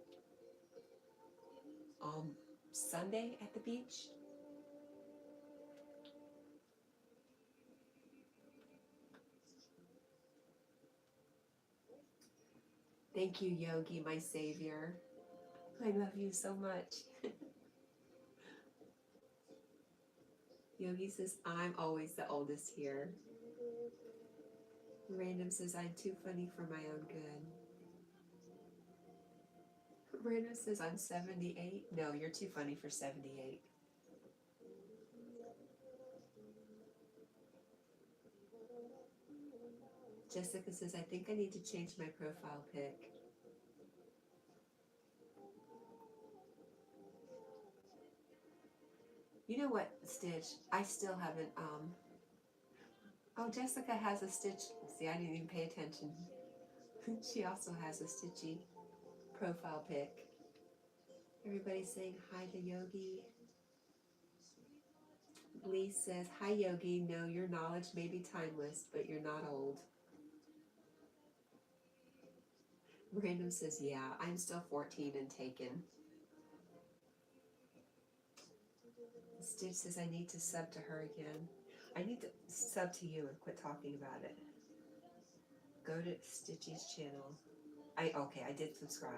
Sunday at the beach. Thank you, Yogi, my savior. I love you so much. Yogi says, I'm always the oldest here. Random says, I'm too funny for my own good. Random says, I'm 78. No, you're too funny for 78. Jessica says, I think I need to change my profile pic. You know what, Stitch? I still haven't, oh, Jessica has a Stitch. See, I didn't even pay attention. She also has a Stitchy profile pic. Everybody's saying hi to Yogi. Lee says, hi Yogi, no, your knowledge may be timeless, but you're not old. Random says, yeah, I'm still 14 and taken. Stitch says, I need to sub to her again. I need to sub to you and quit talking about it. Go to Stitchy's channel. Okay, I did subscribe.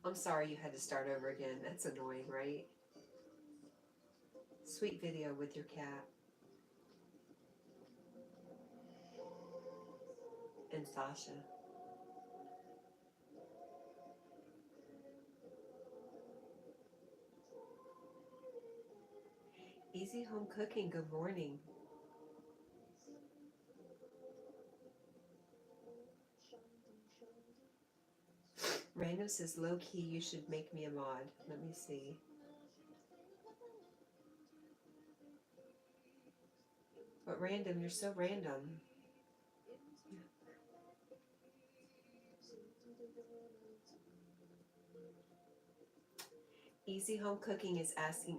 I'm sorry you had to start over again. That's annoying, right? Sweet video with your cat. And Sasha. Easy home cooking, good morning. Random says, low key, you should make me a mod. Let me see. But Random, you're so random. Easy Home Cooking is asking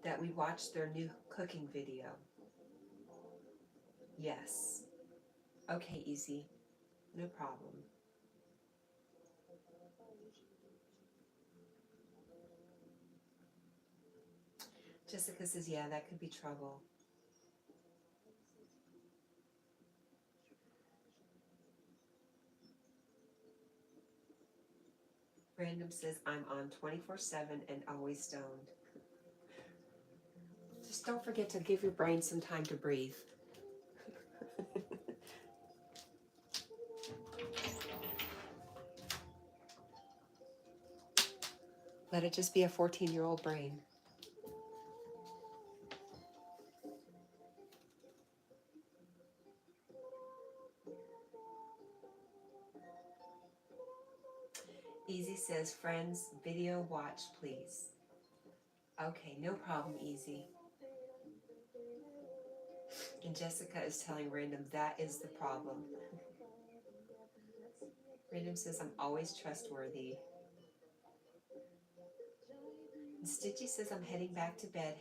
that we watch their new cooking video. Yes. Okay, Easy. No problem. Jessica says, yeah, that could be trouble. Random says, I'm on 24/7 and always stoned. Just don't forget to give your brain some time to breathe. Let it just be a 14-year-old brain. Easy says, friends, video watch, please. Okay, no problem, Easy. And Jessica is telling Random that is the problem. Random says, I'm always trustworthy. And Stitchy says, I'm heading back to bed.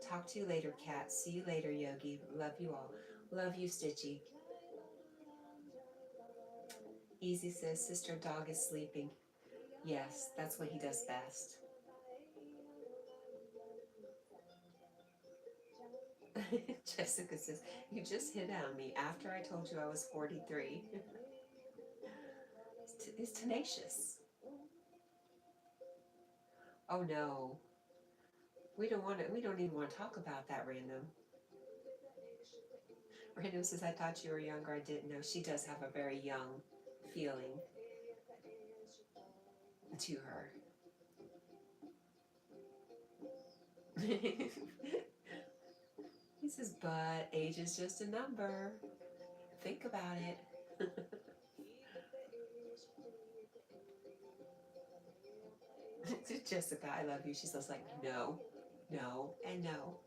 Talk to you later, Cat. See you later, Yogi. Love you all. Love you, Stitchy. Easy says, sister dog is sleeping. Yes, that's what he does best. Jessica says, you just hit on me after I told you I was 43. It's tenacious. Oh no. We don't even want to talk about that, Random. Random says, I thought you were younger. I didn't know. She does have a very young feeling to her. He says, but age is just a number. Think about it. Jessica, I love you. She's just like, no, no, and no.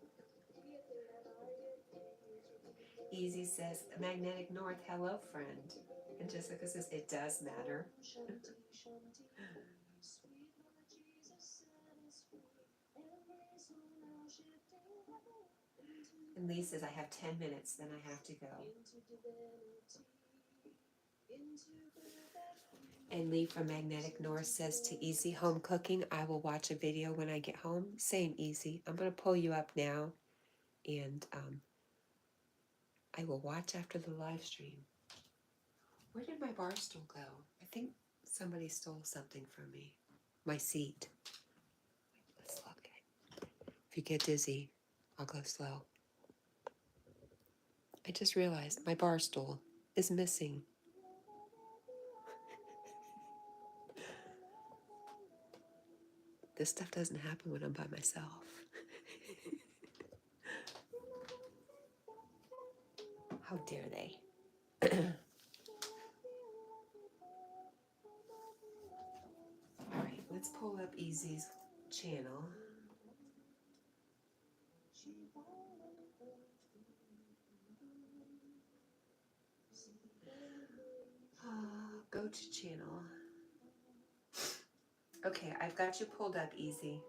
Easy says, Magnetic North, hello, friend. And Jessica says, it does matter. And Lee says, I have 10 minutes, then I have to go. And Lee from Magnetic North says, to Easy Home Cooking, I will watch a video when I get home. Same, Easy. I'm going to pull you up now, and I will watch after the live stream. Where did my bar stool go? I think somebody stole something from me. My seat. Let's look. If you get dizzy, I'll go slow. I just realized my bar stool is missing. this stuff doesn't happen when I'm by myself. How dare they? All right, let's pull up Easy's channel. Go to channel. Okay, I've got you pulled up, Easy.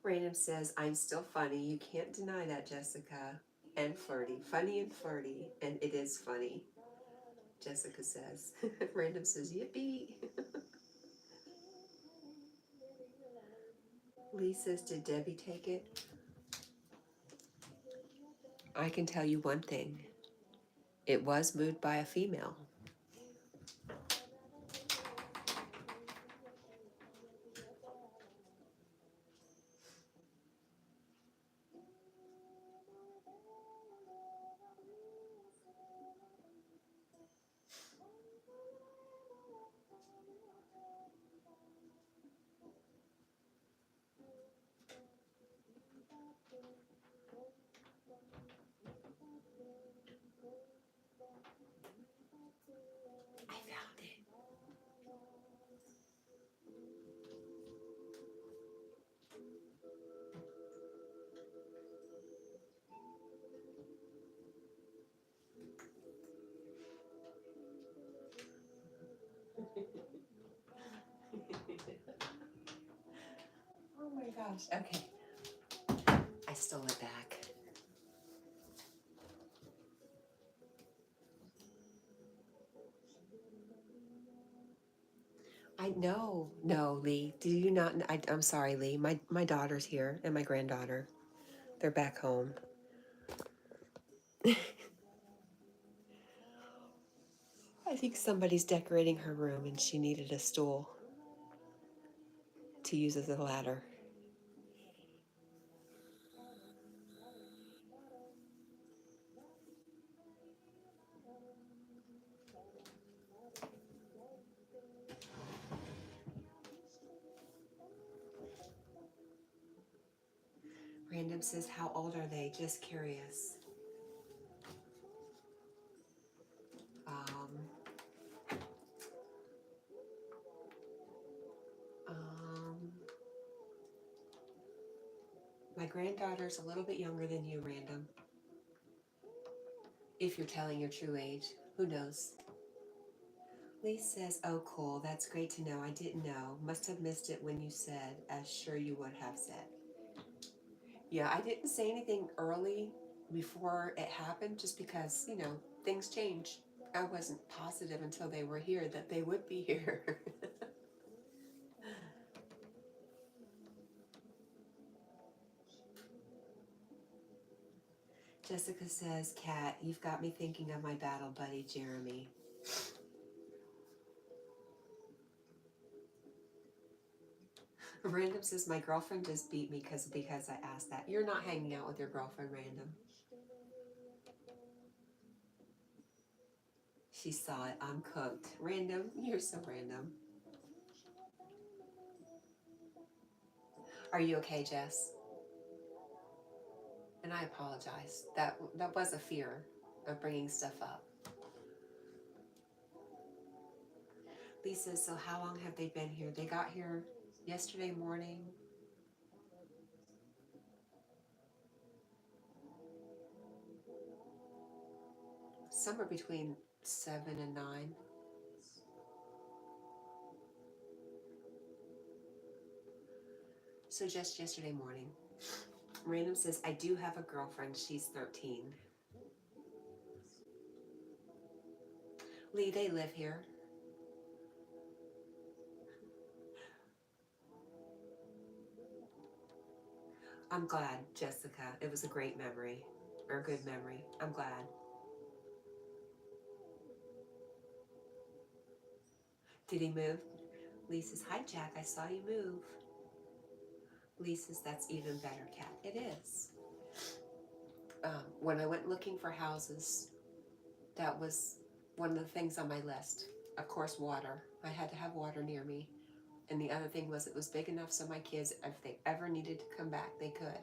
Random says, I'm still funny. You can't deny that, Jessica. And flirty. Funny and flirty. And it is funny, Jessica says. Random says, yippee. Lee says, did Debbie take it? I can tell you one thing. It was moved by a female. I found it. Oh my gosh. Okay. I stole it back. No, Lee. Do you not? I'm sorry, Lee. My daughter's here and my granddaughter. They're back home. I think somebody's decorating her room and she needed a stool to use as a ladder. Random says, how old are they? Just curious. Um, my granddaughter's a little bit younger than you, Random. If you're telling your true age, who knows? Lee says, oh, cool. That's great to know. I didn't know. Must have missed it when you said, as sure you would have said. Yeah, I didn't say anything early before it happened just because, things change. I wasn't positive until they were here that they would be here. Jessica says, Kat, you've got me thinking of my battle buddy, Jeremy. Random says, my girlfriend just beat me because I asked that. You're not hanging out with your girlfriend, Random. She saw it. I'm cooked. Random, you're so random. Are you okay, Jess? And I apologize. That was a fear of bringing stuff up. Lisa, so how long have they been here? They got here yesterday morning. Somewhere between 7 and 9. So just yesterday morning. Random says, I do have a girlfriend. She's 13. Lee, they live here. I'm glad, Jessica. It was a great memory. Or a good memory. I'm glad. Did he move? Lee says, hi, Jack. I saw you move. Lee says, that's even better, Kat. It is. When I went looking for houses, that was one of the things on my list. Of course, water. I had to have water near me. And the other thing was it was big enough so my kids, if they ever needed to come back, they could.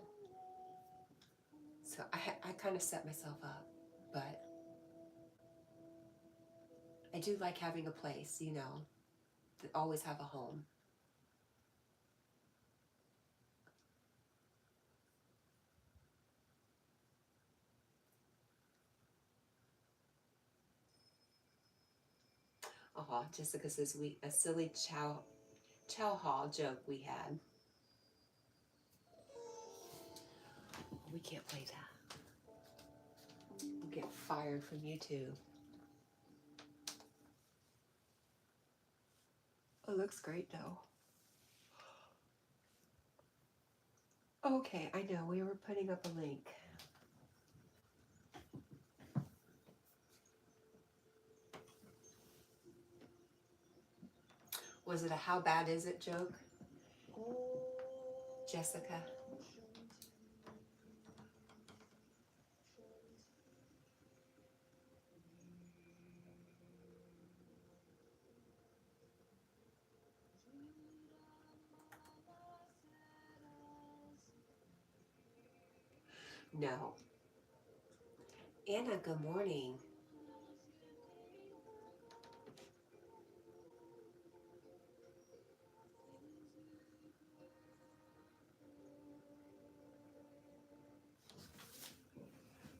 So I kind of set myself up. But I do like having a place, you know, to always have a home. Oh, Jessica says a silly chow hall joke we had. We can't play that. We'll get fired from YouTube. It looks great though. Okay, I know, we were putting up a link. Was it a how bad is it joke? Jessica? No. Anna, good morning.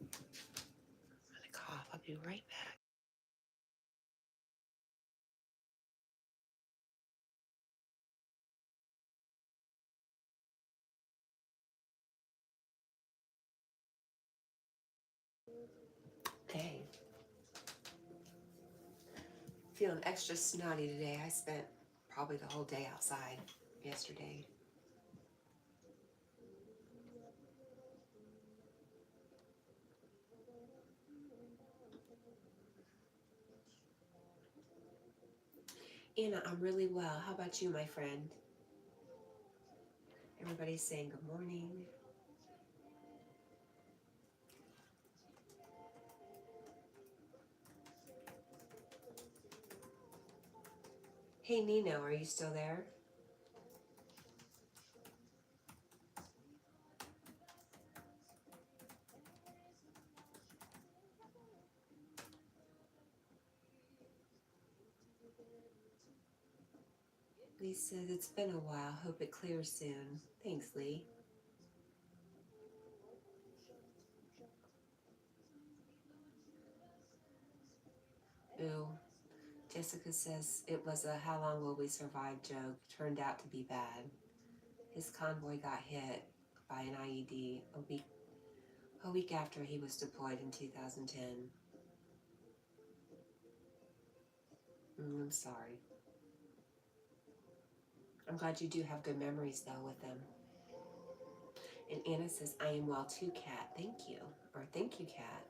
I'm gonna cough. I'll be right back. Okay. Feeling extra snotty today. I spent probably the whole day outside yesterday. Anna, I'm really well. How about you, my friend? Everybody's saying good morning. Hey, Nino, are you still there? Lee says, it's been a while. Hope it clears soon. Thanks, Lee. Ooh, Jessica says it was a how long will we survive joke. Turned out to be bad. His convoy got hit by an IED a week after he was deployed in 2010. I'm sorry. I'm glad you do have good memories though with them. And Anna says, I am well too, Kat. Thank you. Or thank you, Kat.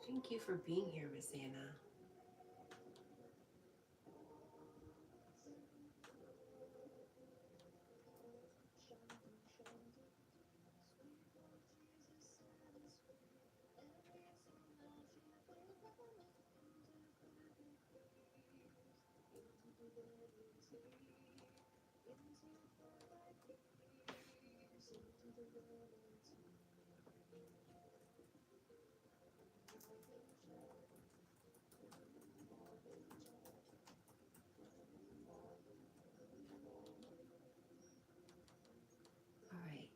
Thank you for being here, Miss Anna. All right.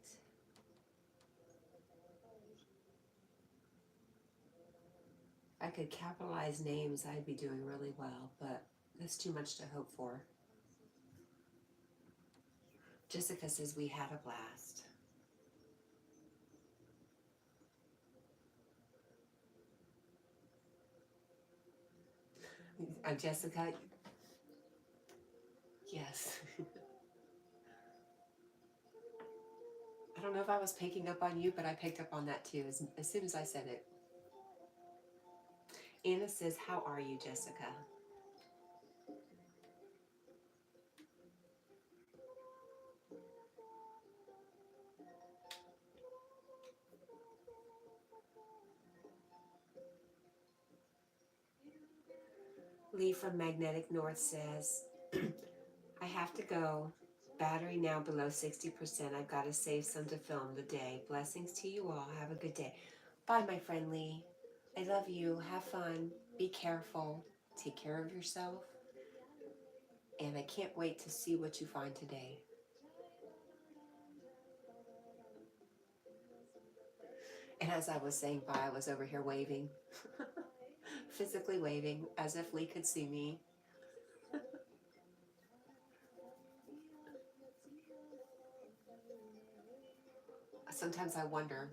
If I could capitalize names, I'd be doing really well, but that's too much to hope for. Jessica says we had a blast. Jessica, yes. I don't know if I was picking up on you, but I picked up on that too as soon as I said it. Anna says, how are you, Jessica? Lee from Magnetic North says, I have to go. Battery now below 60%. I've got to save some to film the day. Blessings to you all. Have a good day. Bye, my friend Lee. I love you. Have fun. Be careful. Take care of yourself. And I can't wait to see what you find today. And as I was saying bye, I was over here waving. Physically waving as if Lee could see me. Sometimes I wonder,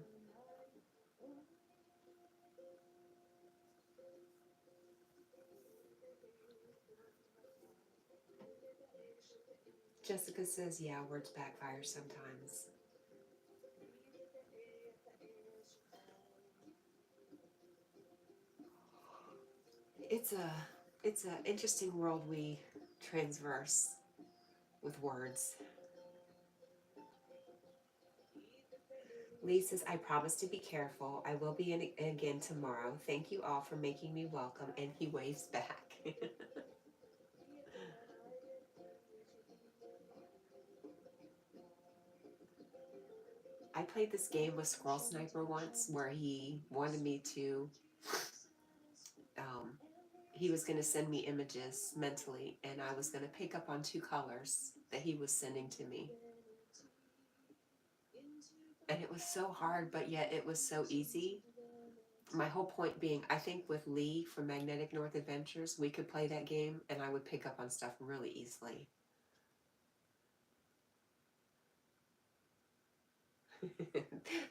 Jessica says, yeah, words backfire sometimes. It's an interesting world we transverse with words. Lee says, I promise to be careful. I will be in again tomorrow. Thank you all for making me welcome. And he waves back. I played this game with Squirrel Sniper once where he wanted me to, he was going to send me images mentally, and I was going to pick up on 2 colors that he was sending to me. And it was so hard, but yet it was so easy. My whole point being, I think with Lee from Magnetic North Adventures, we could play that game and I would pick up on stuff really easily.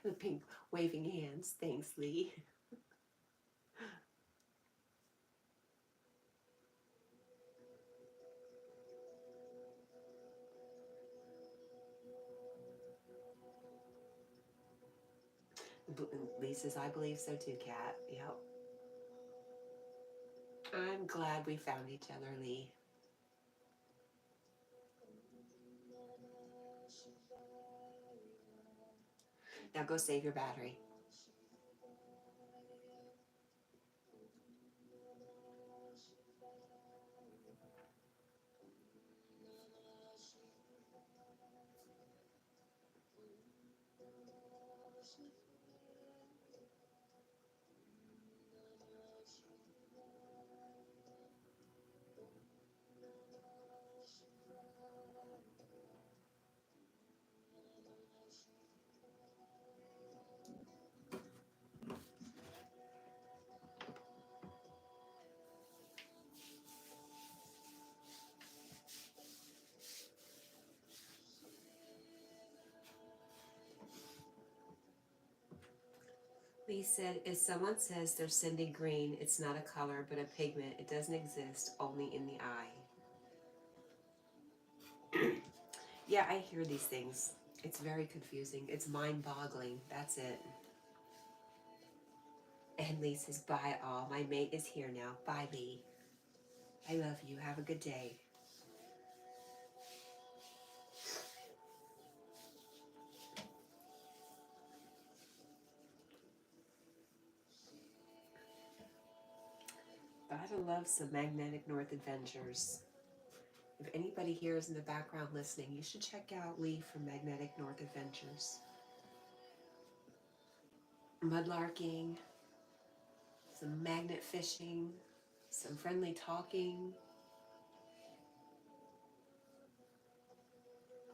The pink waving hands. Thanks, Lee. Lee says, I believe so too, Kat. Yep. I'm glad we found each other, Lee. Now go save your battery. Lee said, if someone says they're sending green, it's not a color but a pigment. It doesn't exist, only in the eye. Yeah, I hear these things. It's very confusing. It's mind-boggling. That's it. And Lee says, bye all. My mate is here now. Bye, Lee. I love you. Have a good day. Gotta love some Magnetic North Adventures. If anybody here is in the background listening, you should check out Lee from Magnetic North Adventures. Mudlarking, some magnet fishing, some friendly talking.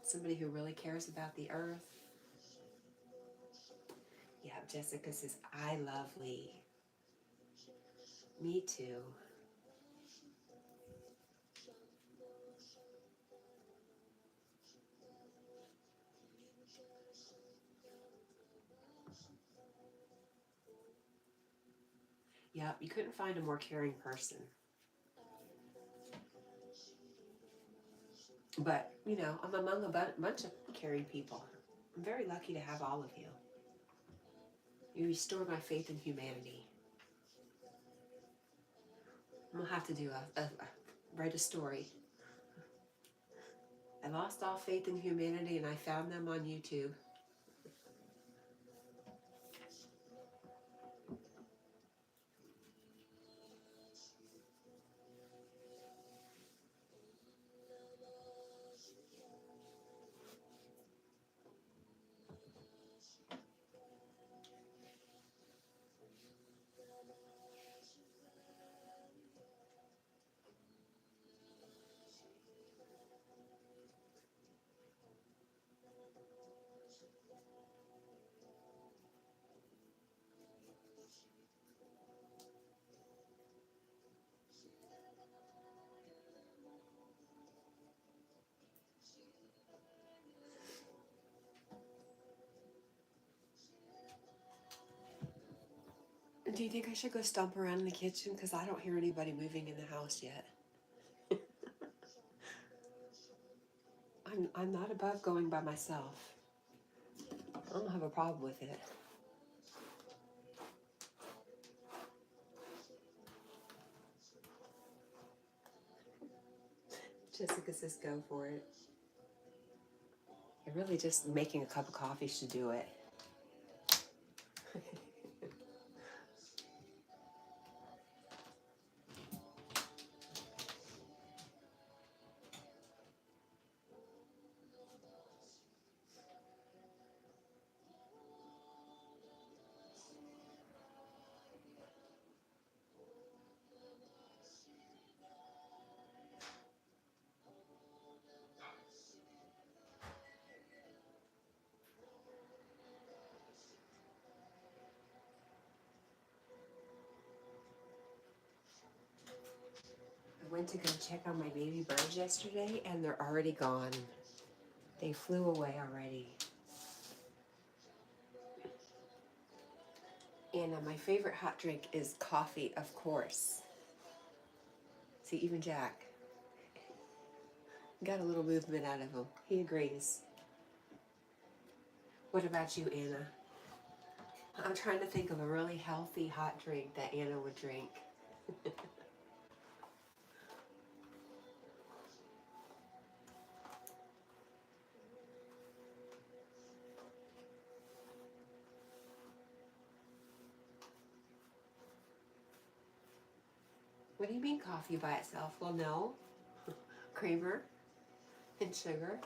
Somebody who really cares about the earth. Yeah, Jessica says, I love Lee. Me too. Yeah, you couldn't find a more caring person. But, you know, I'm among a bunch of caring people. I'm very lucky to have all of you. You restore my faith in humanity. I'm gonna have to do write a story. I lost all faith in humanity and I found them on YouTube. Do you think I should go stomp around in the kitchen? Because I don't hear anybody moving in the house yet. I'm not above going by myself. I don't have a problem with it. Jessica says go for it. And really just making a cup of coffee should do it. I went to go check on my baby birds yesterday and they're already gone. They flew away already. And my favorite hot drink is coffee, of course. See, even Jack got a little movement out of him. He agrees. What about you, Anna? I'm trying to think of a really healthy hot drink that Anna would drink. What do you mean coffee by itself? Well, no. Creamer and sugar.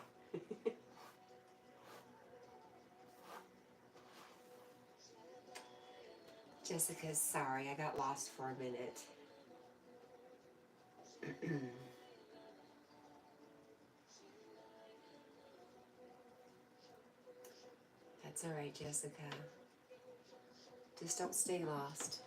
Jessica's sorry, I got lost for a minute. That's all right, Jessica. Just don't stay lost.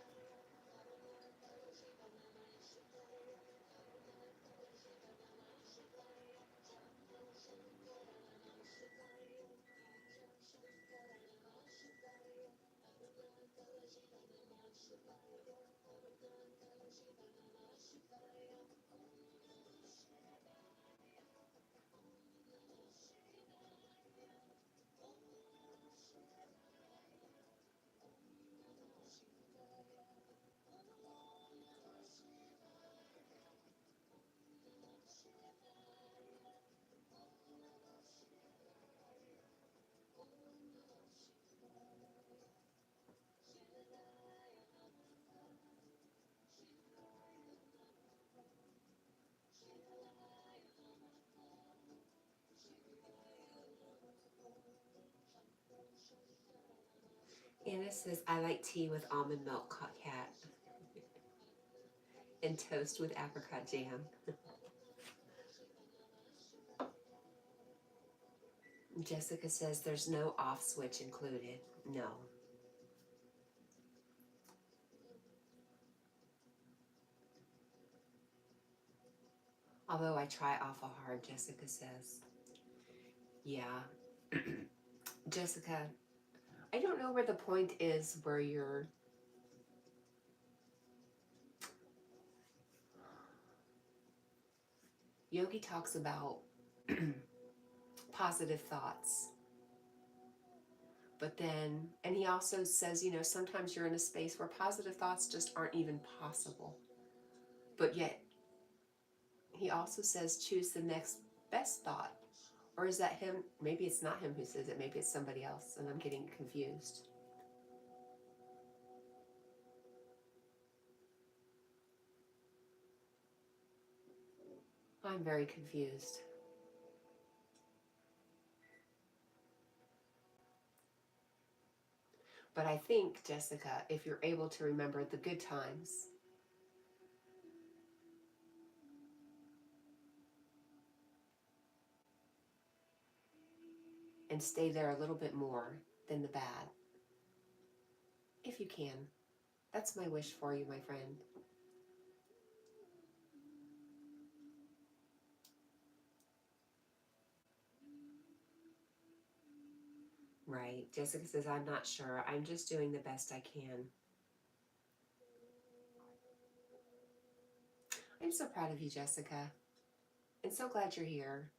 Anna says, I like tea with almond milk, cat, and toast with apricot jam. Jessica says, there's no off switch included. No. Although I try awful hard, Jessica says. Yeah. Jessica, I don't know where the point is where you're Yogi talks about positive thoughts. But then, and he also says, you know, sometimes you're in a space where positive thoughts just aren't even possible. But yet, he also says, choose the next best thought. Or is that him? Maybe it's not him who says it. Maybe it's somebody else, and I'm getting confused. I'm very confused. But I think, Jessica, if you're able to remember the good times, and stay there a little bit more than the bad. If you can. That's my wish for you, my friend. Right. Jessica says, I'm not sure. I'm just doing the best I can. I'm so proud of you, Jessica. And so glad you're here.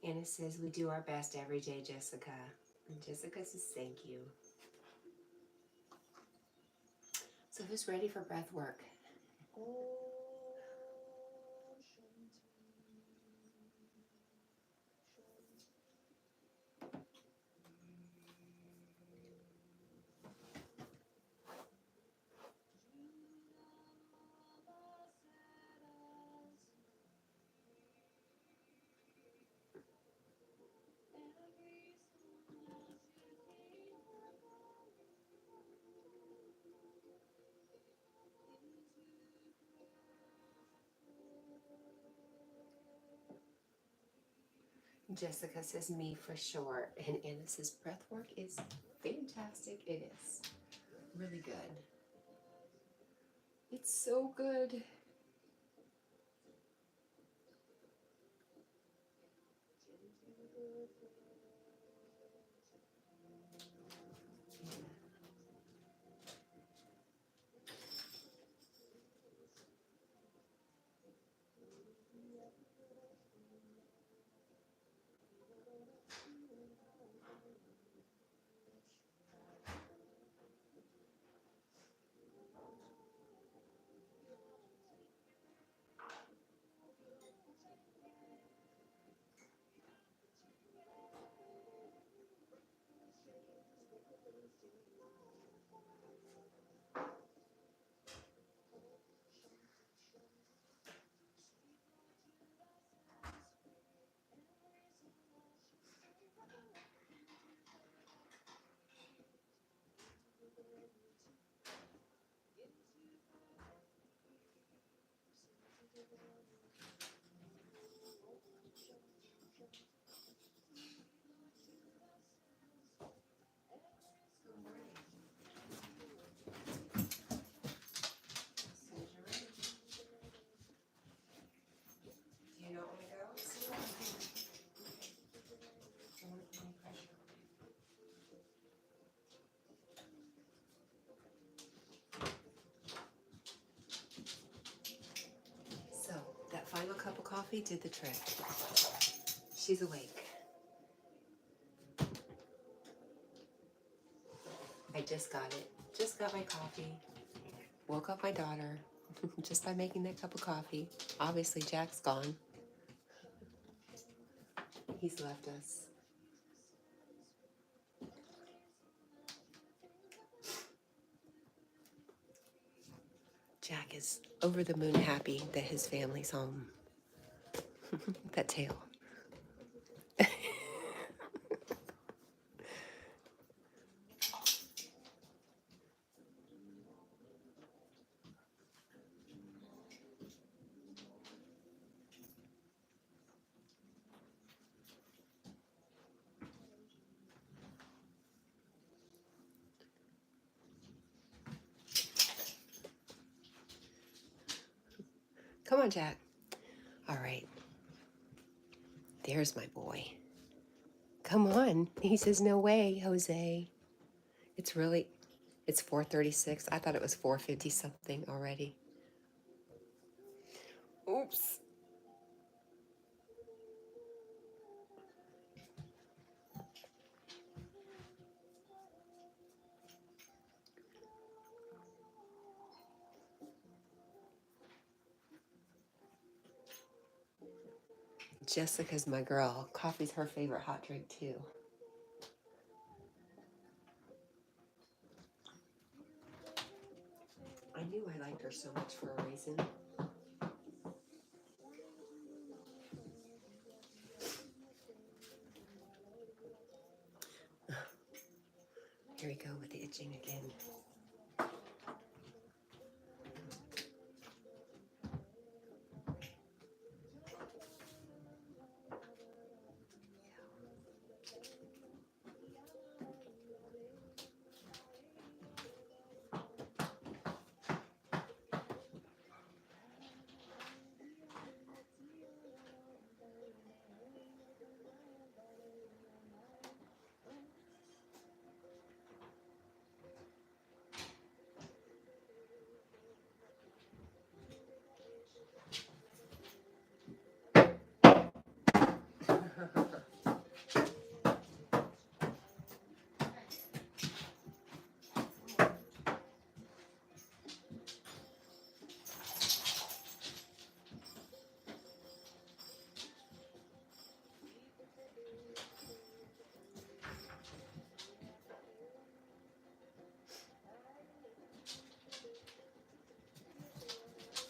Anna says, we do our best every day, Jessica. And Jessica says, thank you. So who's ready for breath work? Jessica says, me for sure. And Anna says, breath work is fantastic. It is really good. It's so good. So that final cup of coffee did the trick. She's awake. I just got it. Just got my coffee. Woke up my daughter just by making that cup of coffee. Obviously, Jack's gone. He's left us. Jack is over the moon happy that his family's home. That tail. Come on, Jack. All right. There's my boy. Come on. He says, no way, Jose. It's 4:36. I thought it was 4:50 something already. Oops. Jessica's my girl. Coffee's her favorite hot drink too. I knew I liked her so much for a reason. Here we go with the itching again.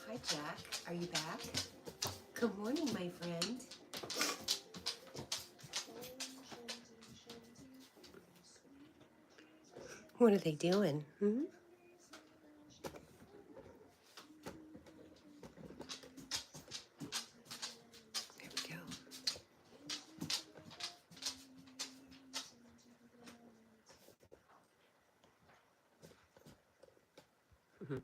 Hi, Jack. Are you back? Good morning, my friend. What are they doing? Hmm? There we go. Mhm.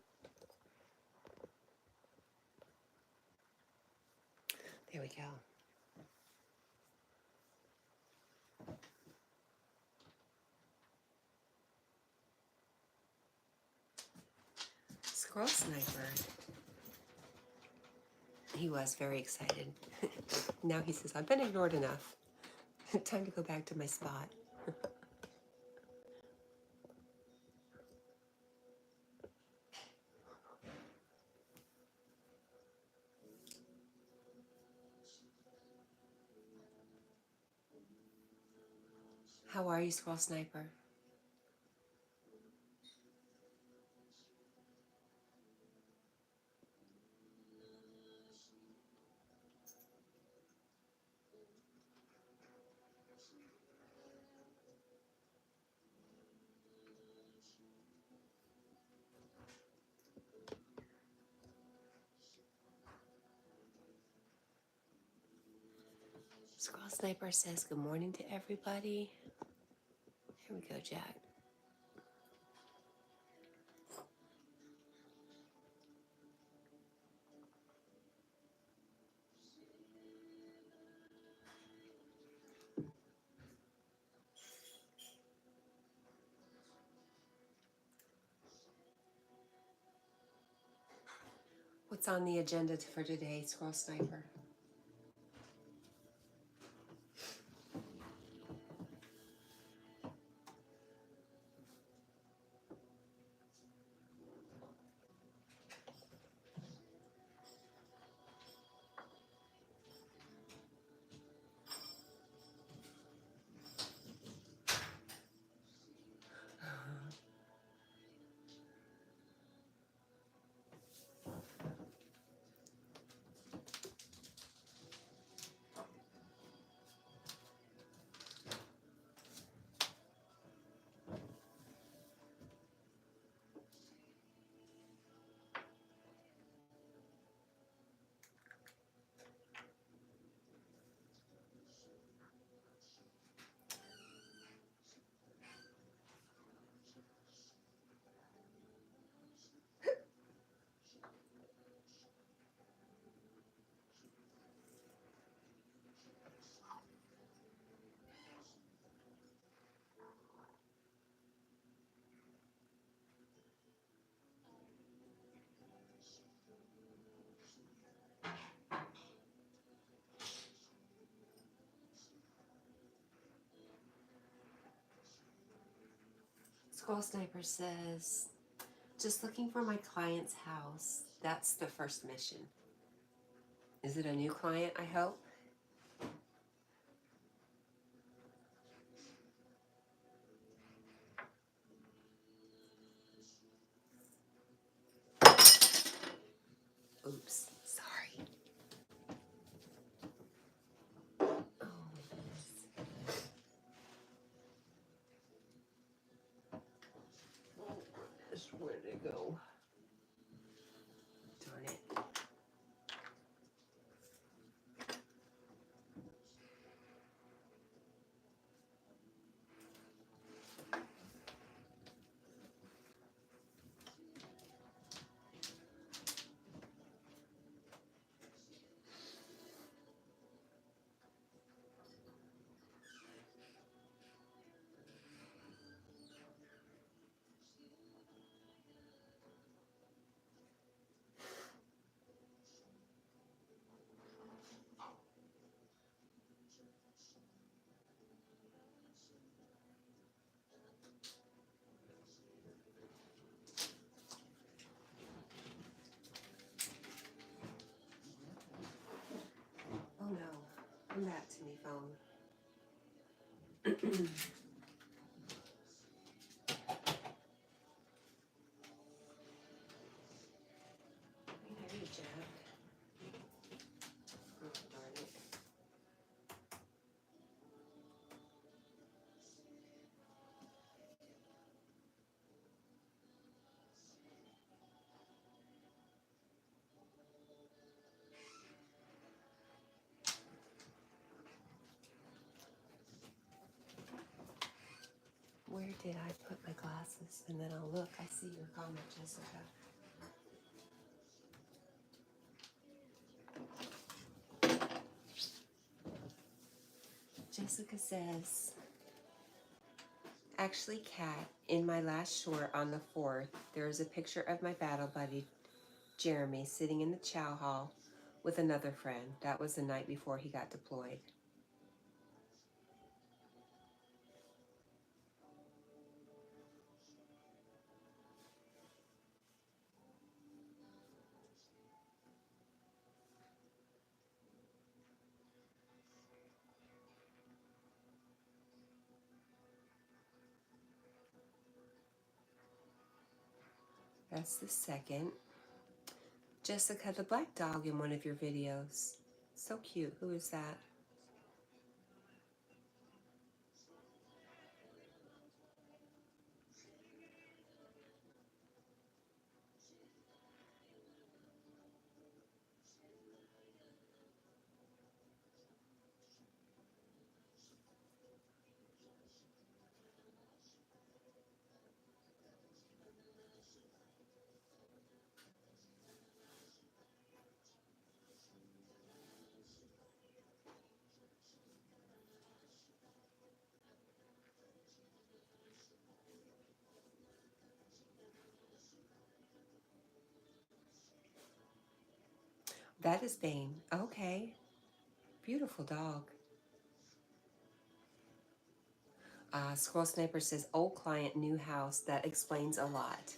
There we go. Squirrel Sniper. He was very excited. Now he says, I've been ignored enough. Time to go back to my spot. How are you, Squirrel Sniper? Squirrel Sniper says good morning to everybody. Here we go, Jack. What's on the agenda for today, Squirrel Sniper? Squirrel Sniper says, just looking for my client's house. That's the first mission. Is it a new client, I hope? Where did it go? Darn it. Oh no, come back to me, phone. Hey, Jack. Oh, darn it. Where did I put my glasses? And then I'll look. I see your comment, Jessica. Jessica says, actually, Kat, in my last short on the 4th, there is a picture of my battle buddy, Jeremy, sitting in the chow hall with another friend. That was the night before he got deployed. That's the second. Jessica, the black dog in one of your videos. So cute. Who is that? That is Bane. Okay. Beautiful dog. Squirrel Sniper says, old client, new house. That explains a lot.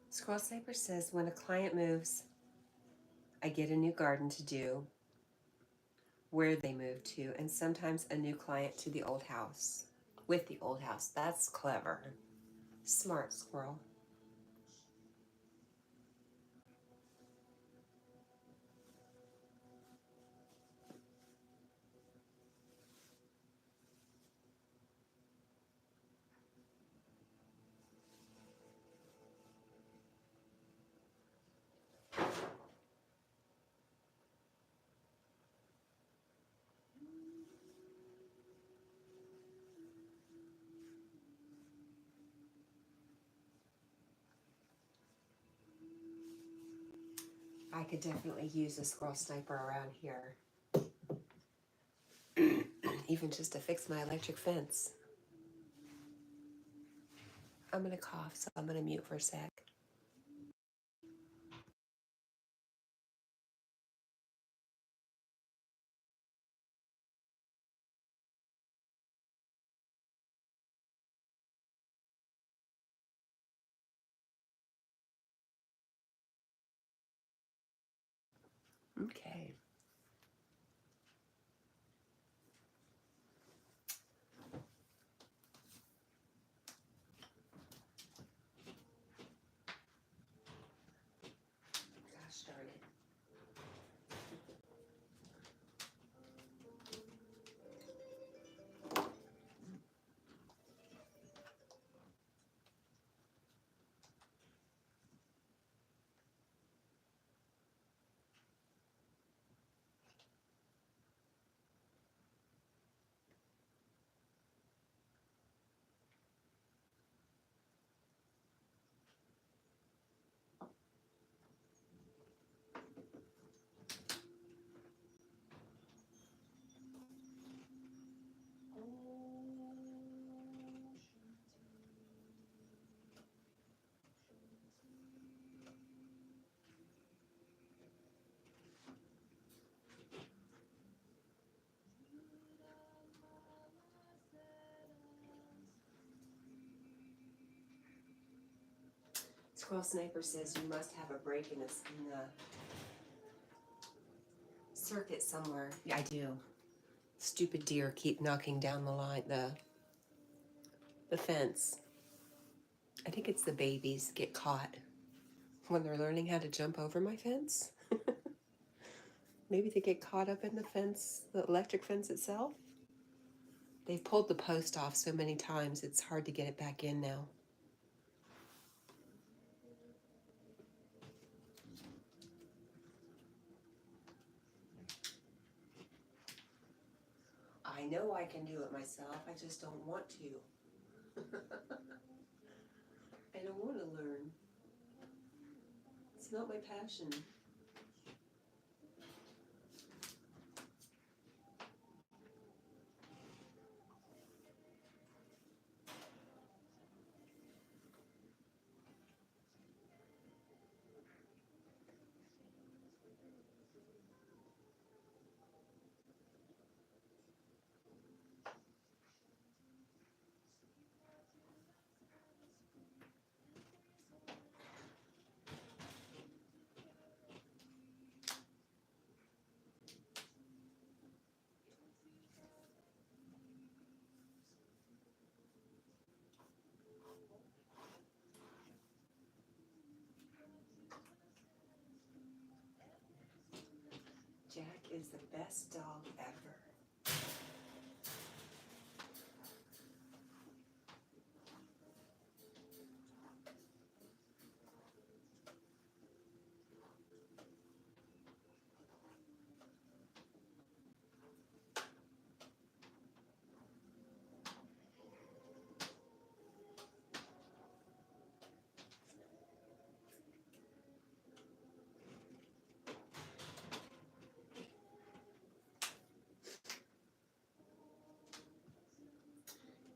Squirrel Sniper says, when a client moves, I get a new garden to do where they move to, and sometimes a new client to the old house, with the old house. That's clever. Smart squirrel. I could definitely use a squirrel sniper around here. Even just to fix my electric fence. I'm gonna cough, so I'm gonna mute for a sec. Okay. Gosh darn it. Squirrel Sniper says you must have a break in the circuit somewhere. Yeah, I do. Stupid deer keep knocking down the line, the fence. I think it's the babies get caught when they're learning how to jump over my fence. Maybe they get caught up in the fence, the electric fence itself. They've pulled the post off so many times, it's hard to get it back in now. I know I can do it myself, I just don't want to. I don't want to learn. It's not my passion. Jack is the best dog ever.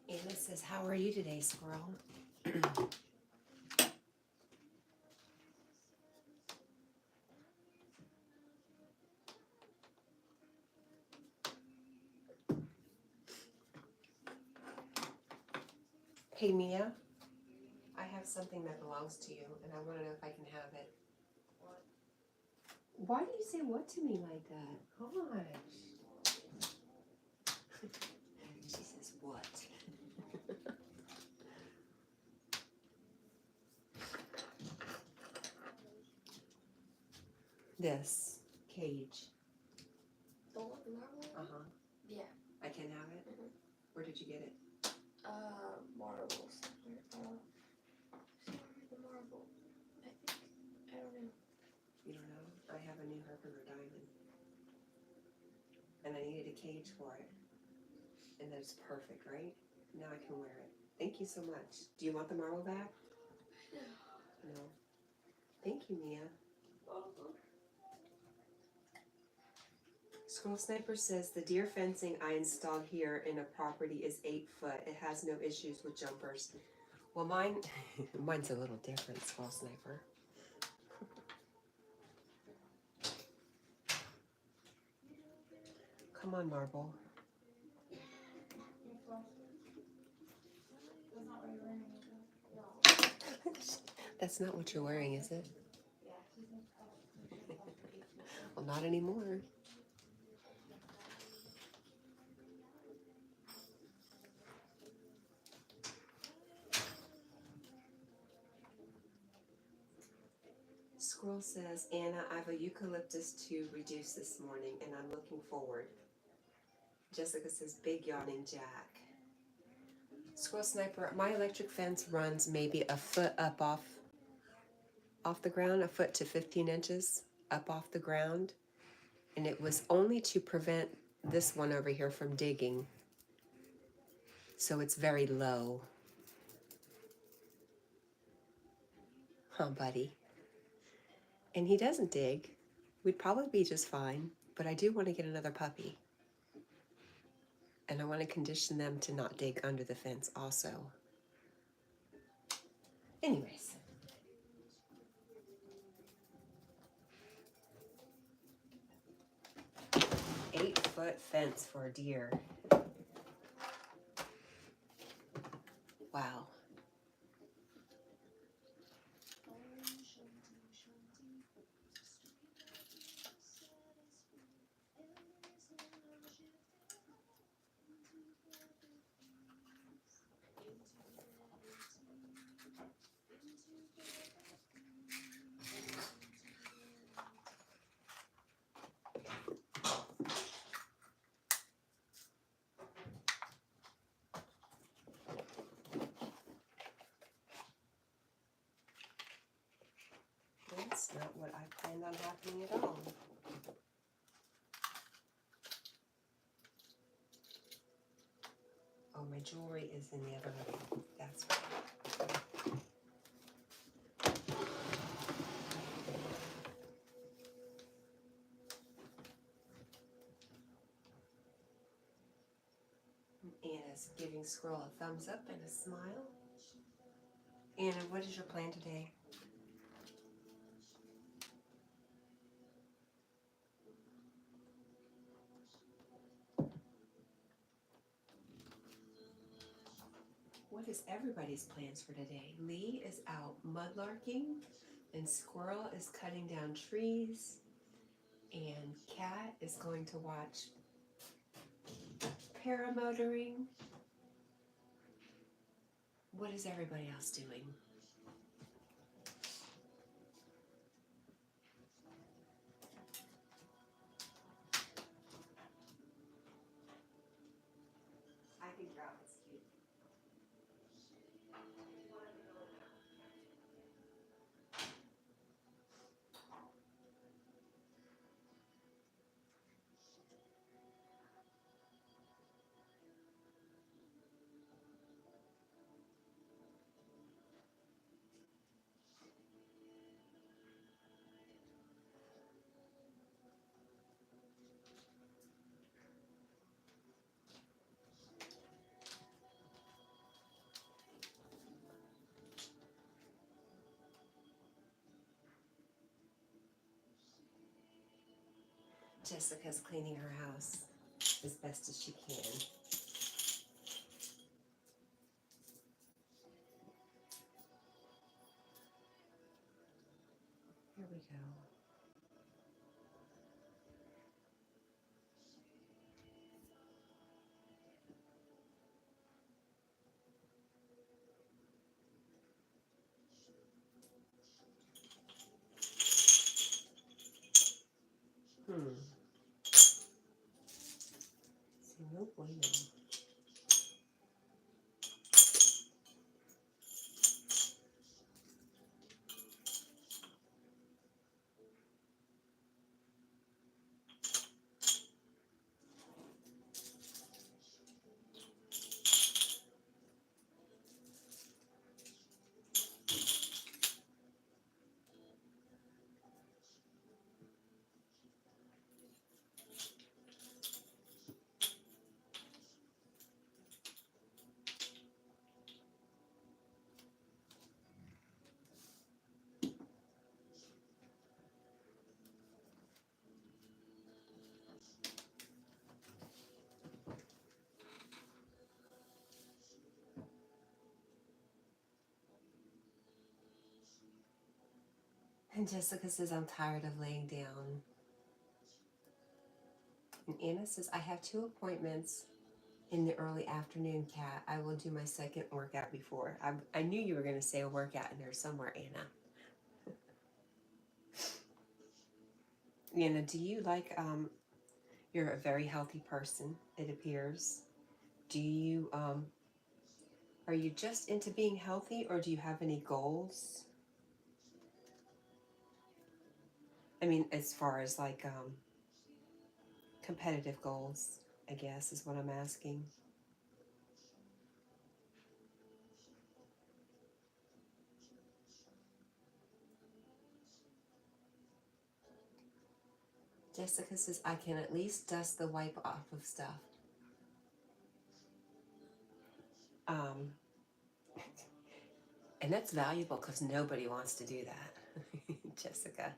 Anna says, how are you today, squirrel? Hey, Mia, I have something that belongs to you, and I want to know if I can have it. What? Why do you say what to me like that? Gosh. She says, what? This cage. The marble? Uh-huh. Yeah. I can have it? Mm-hmm. Where did you get it? Marbles. The marble. I think. I don't know. You don't know? I have a new Herkimer diamond. And I needed a cage for it. And that's perfect, right? Now I can wear it. Thank you so much. Do you want the marble back? No. No. Thank you, Mia. Welcome. Squirrel Sniper says the deer fencing I installed here in a property is 8 foot. It has no issues with jumpers. Well, mine's a little different, Squirrel Sniper. Come on, Marble. That's not what you're wearing, is it? Well, not anymore. Squirrel says, Anna, I have a eucalyptus to reduce this morning, and I'm looking forward. Jessica says, big yawning Jack. Squirrel Sniper, my electric fence runs maybe a foot up off the ground, a foot to 15 inches up off the ground. And it was only to prevent this one over here from digging. So it's very low. Huh, buddy? And he doesn't dig. We'd probably be just fine, but I do want to get another puppy. And I want to condition them to not dig under the fence also. Anyways. Eight-foot fence for a deer. Wow. That's not what I planned on happening at all. Oh, my jewelry is in the other room. That's right. Anna's giving Squirrel a thumbs up and a smile. Anna, what is your plan today? What is everybody's plans for today? Lee is out mudlarking, and Squirrel is cutting down trees, and Cat is going to watch paramotoring. What is everybody else doing? I think your outfit's cute. Jessica's cleaning her house as best as she can. Here we go. See, no bueno. And Jessica says, I'm tired of laying down. And Anna says, I have 2 appointments in the early afternoon, Kat. I will do my second workout before. I knew you were going to say a workout in there somewhere, Anna. Anna, do you like, you're a very healthy person, it appears. Do you, are you just into being healthy, or do you have any goals? I mean, as far as like, competitive goals, I guess is what I'm asking. Jessica says, I can at least dust the wipe off of stuff. And that's valuable because nobody wants to do that. Jessica,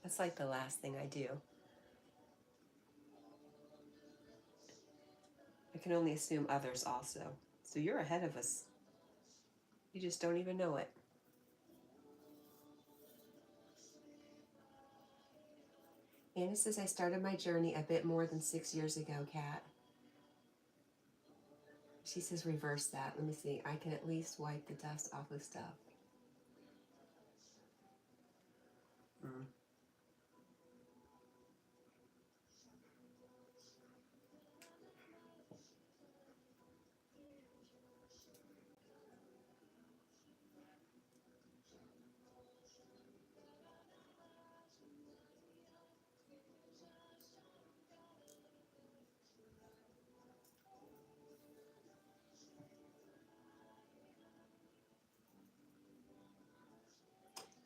that's like the last thing I do. I can only assume others also. So you're ahead of us. You just don't even know it. Anna says, I started my journey a bit more than 6 years ago, Kat. She says, reverse that. Let me see. I can at least wipe the dust off of stuff. Mm.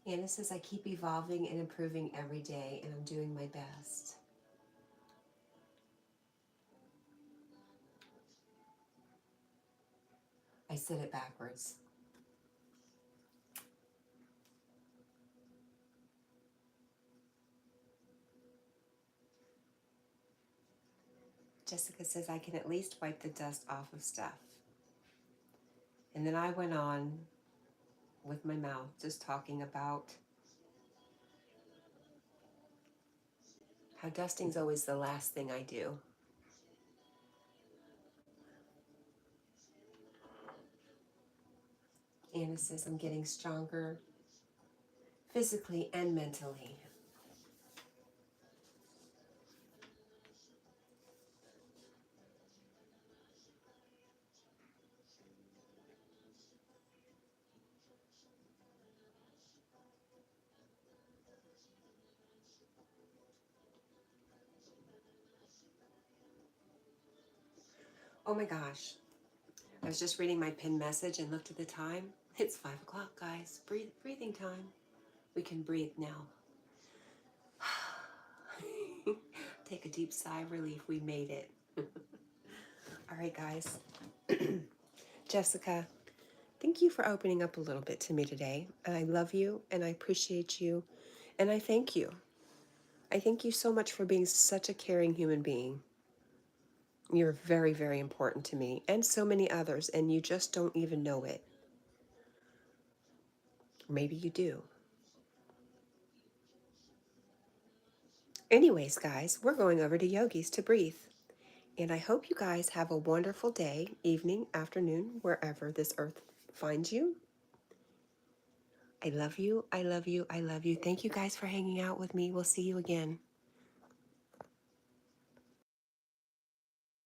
Anna says, I keep evolving and improving every day, and I'm doing my best. I said it backwards. Jessica says, I can at least wipe the dust off of stuff. And then I went on with my mouth just talking about how dusting's always the last thing I do. Anna says, I'm getting stronger physically and mentally. Oh my gosh. I was just reading my pinned message and looked at the time. It's 5 o'clock, guys. Breathing time. We can breathe now. Take a deep sigh of relief. We made it. All right, guys. Jessica, thank you for opening up a little bit to me today. I love you and I appreciate you and I thank you. I thank you so much for being such a caring human being. You're very, very important to me and so many others, and you just don't even know it. Maybe you do. Anyways, guys, we're going over to Yogis to breathe. And I hope you guys have a wonderful day, evening, afternoon, wherever this earth finds you. I love you. I love you. I love you. Thank you guys for hanging out with me. We'll see you again.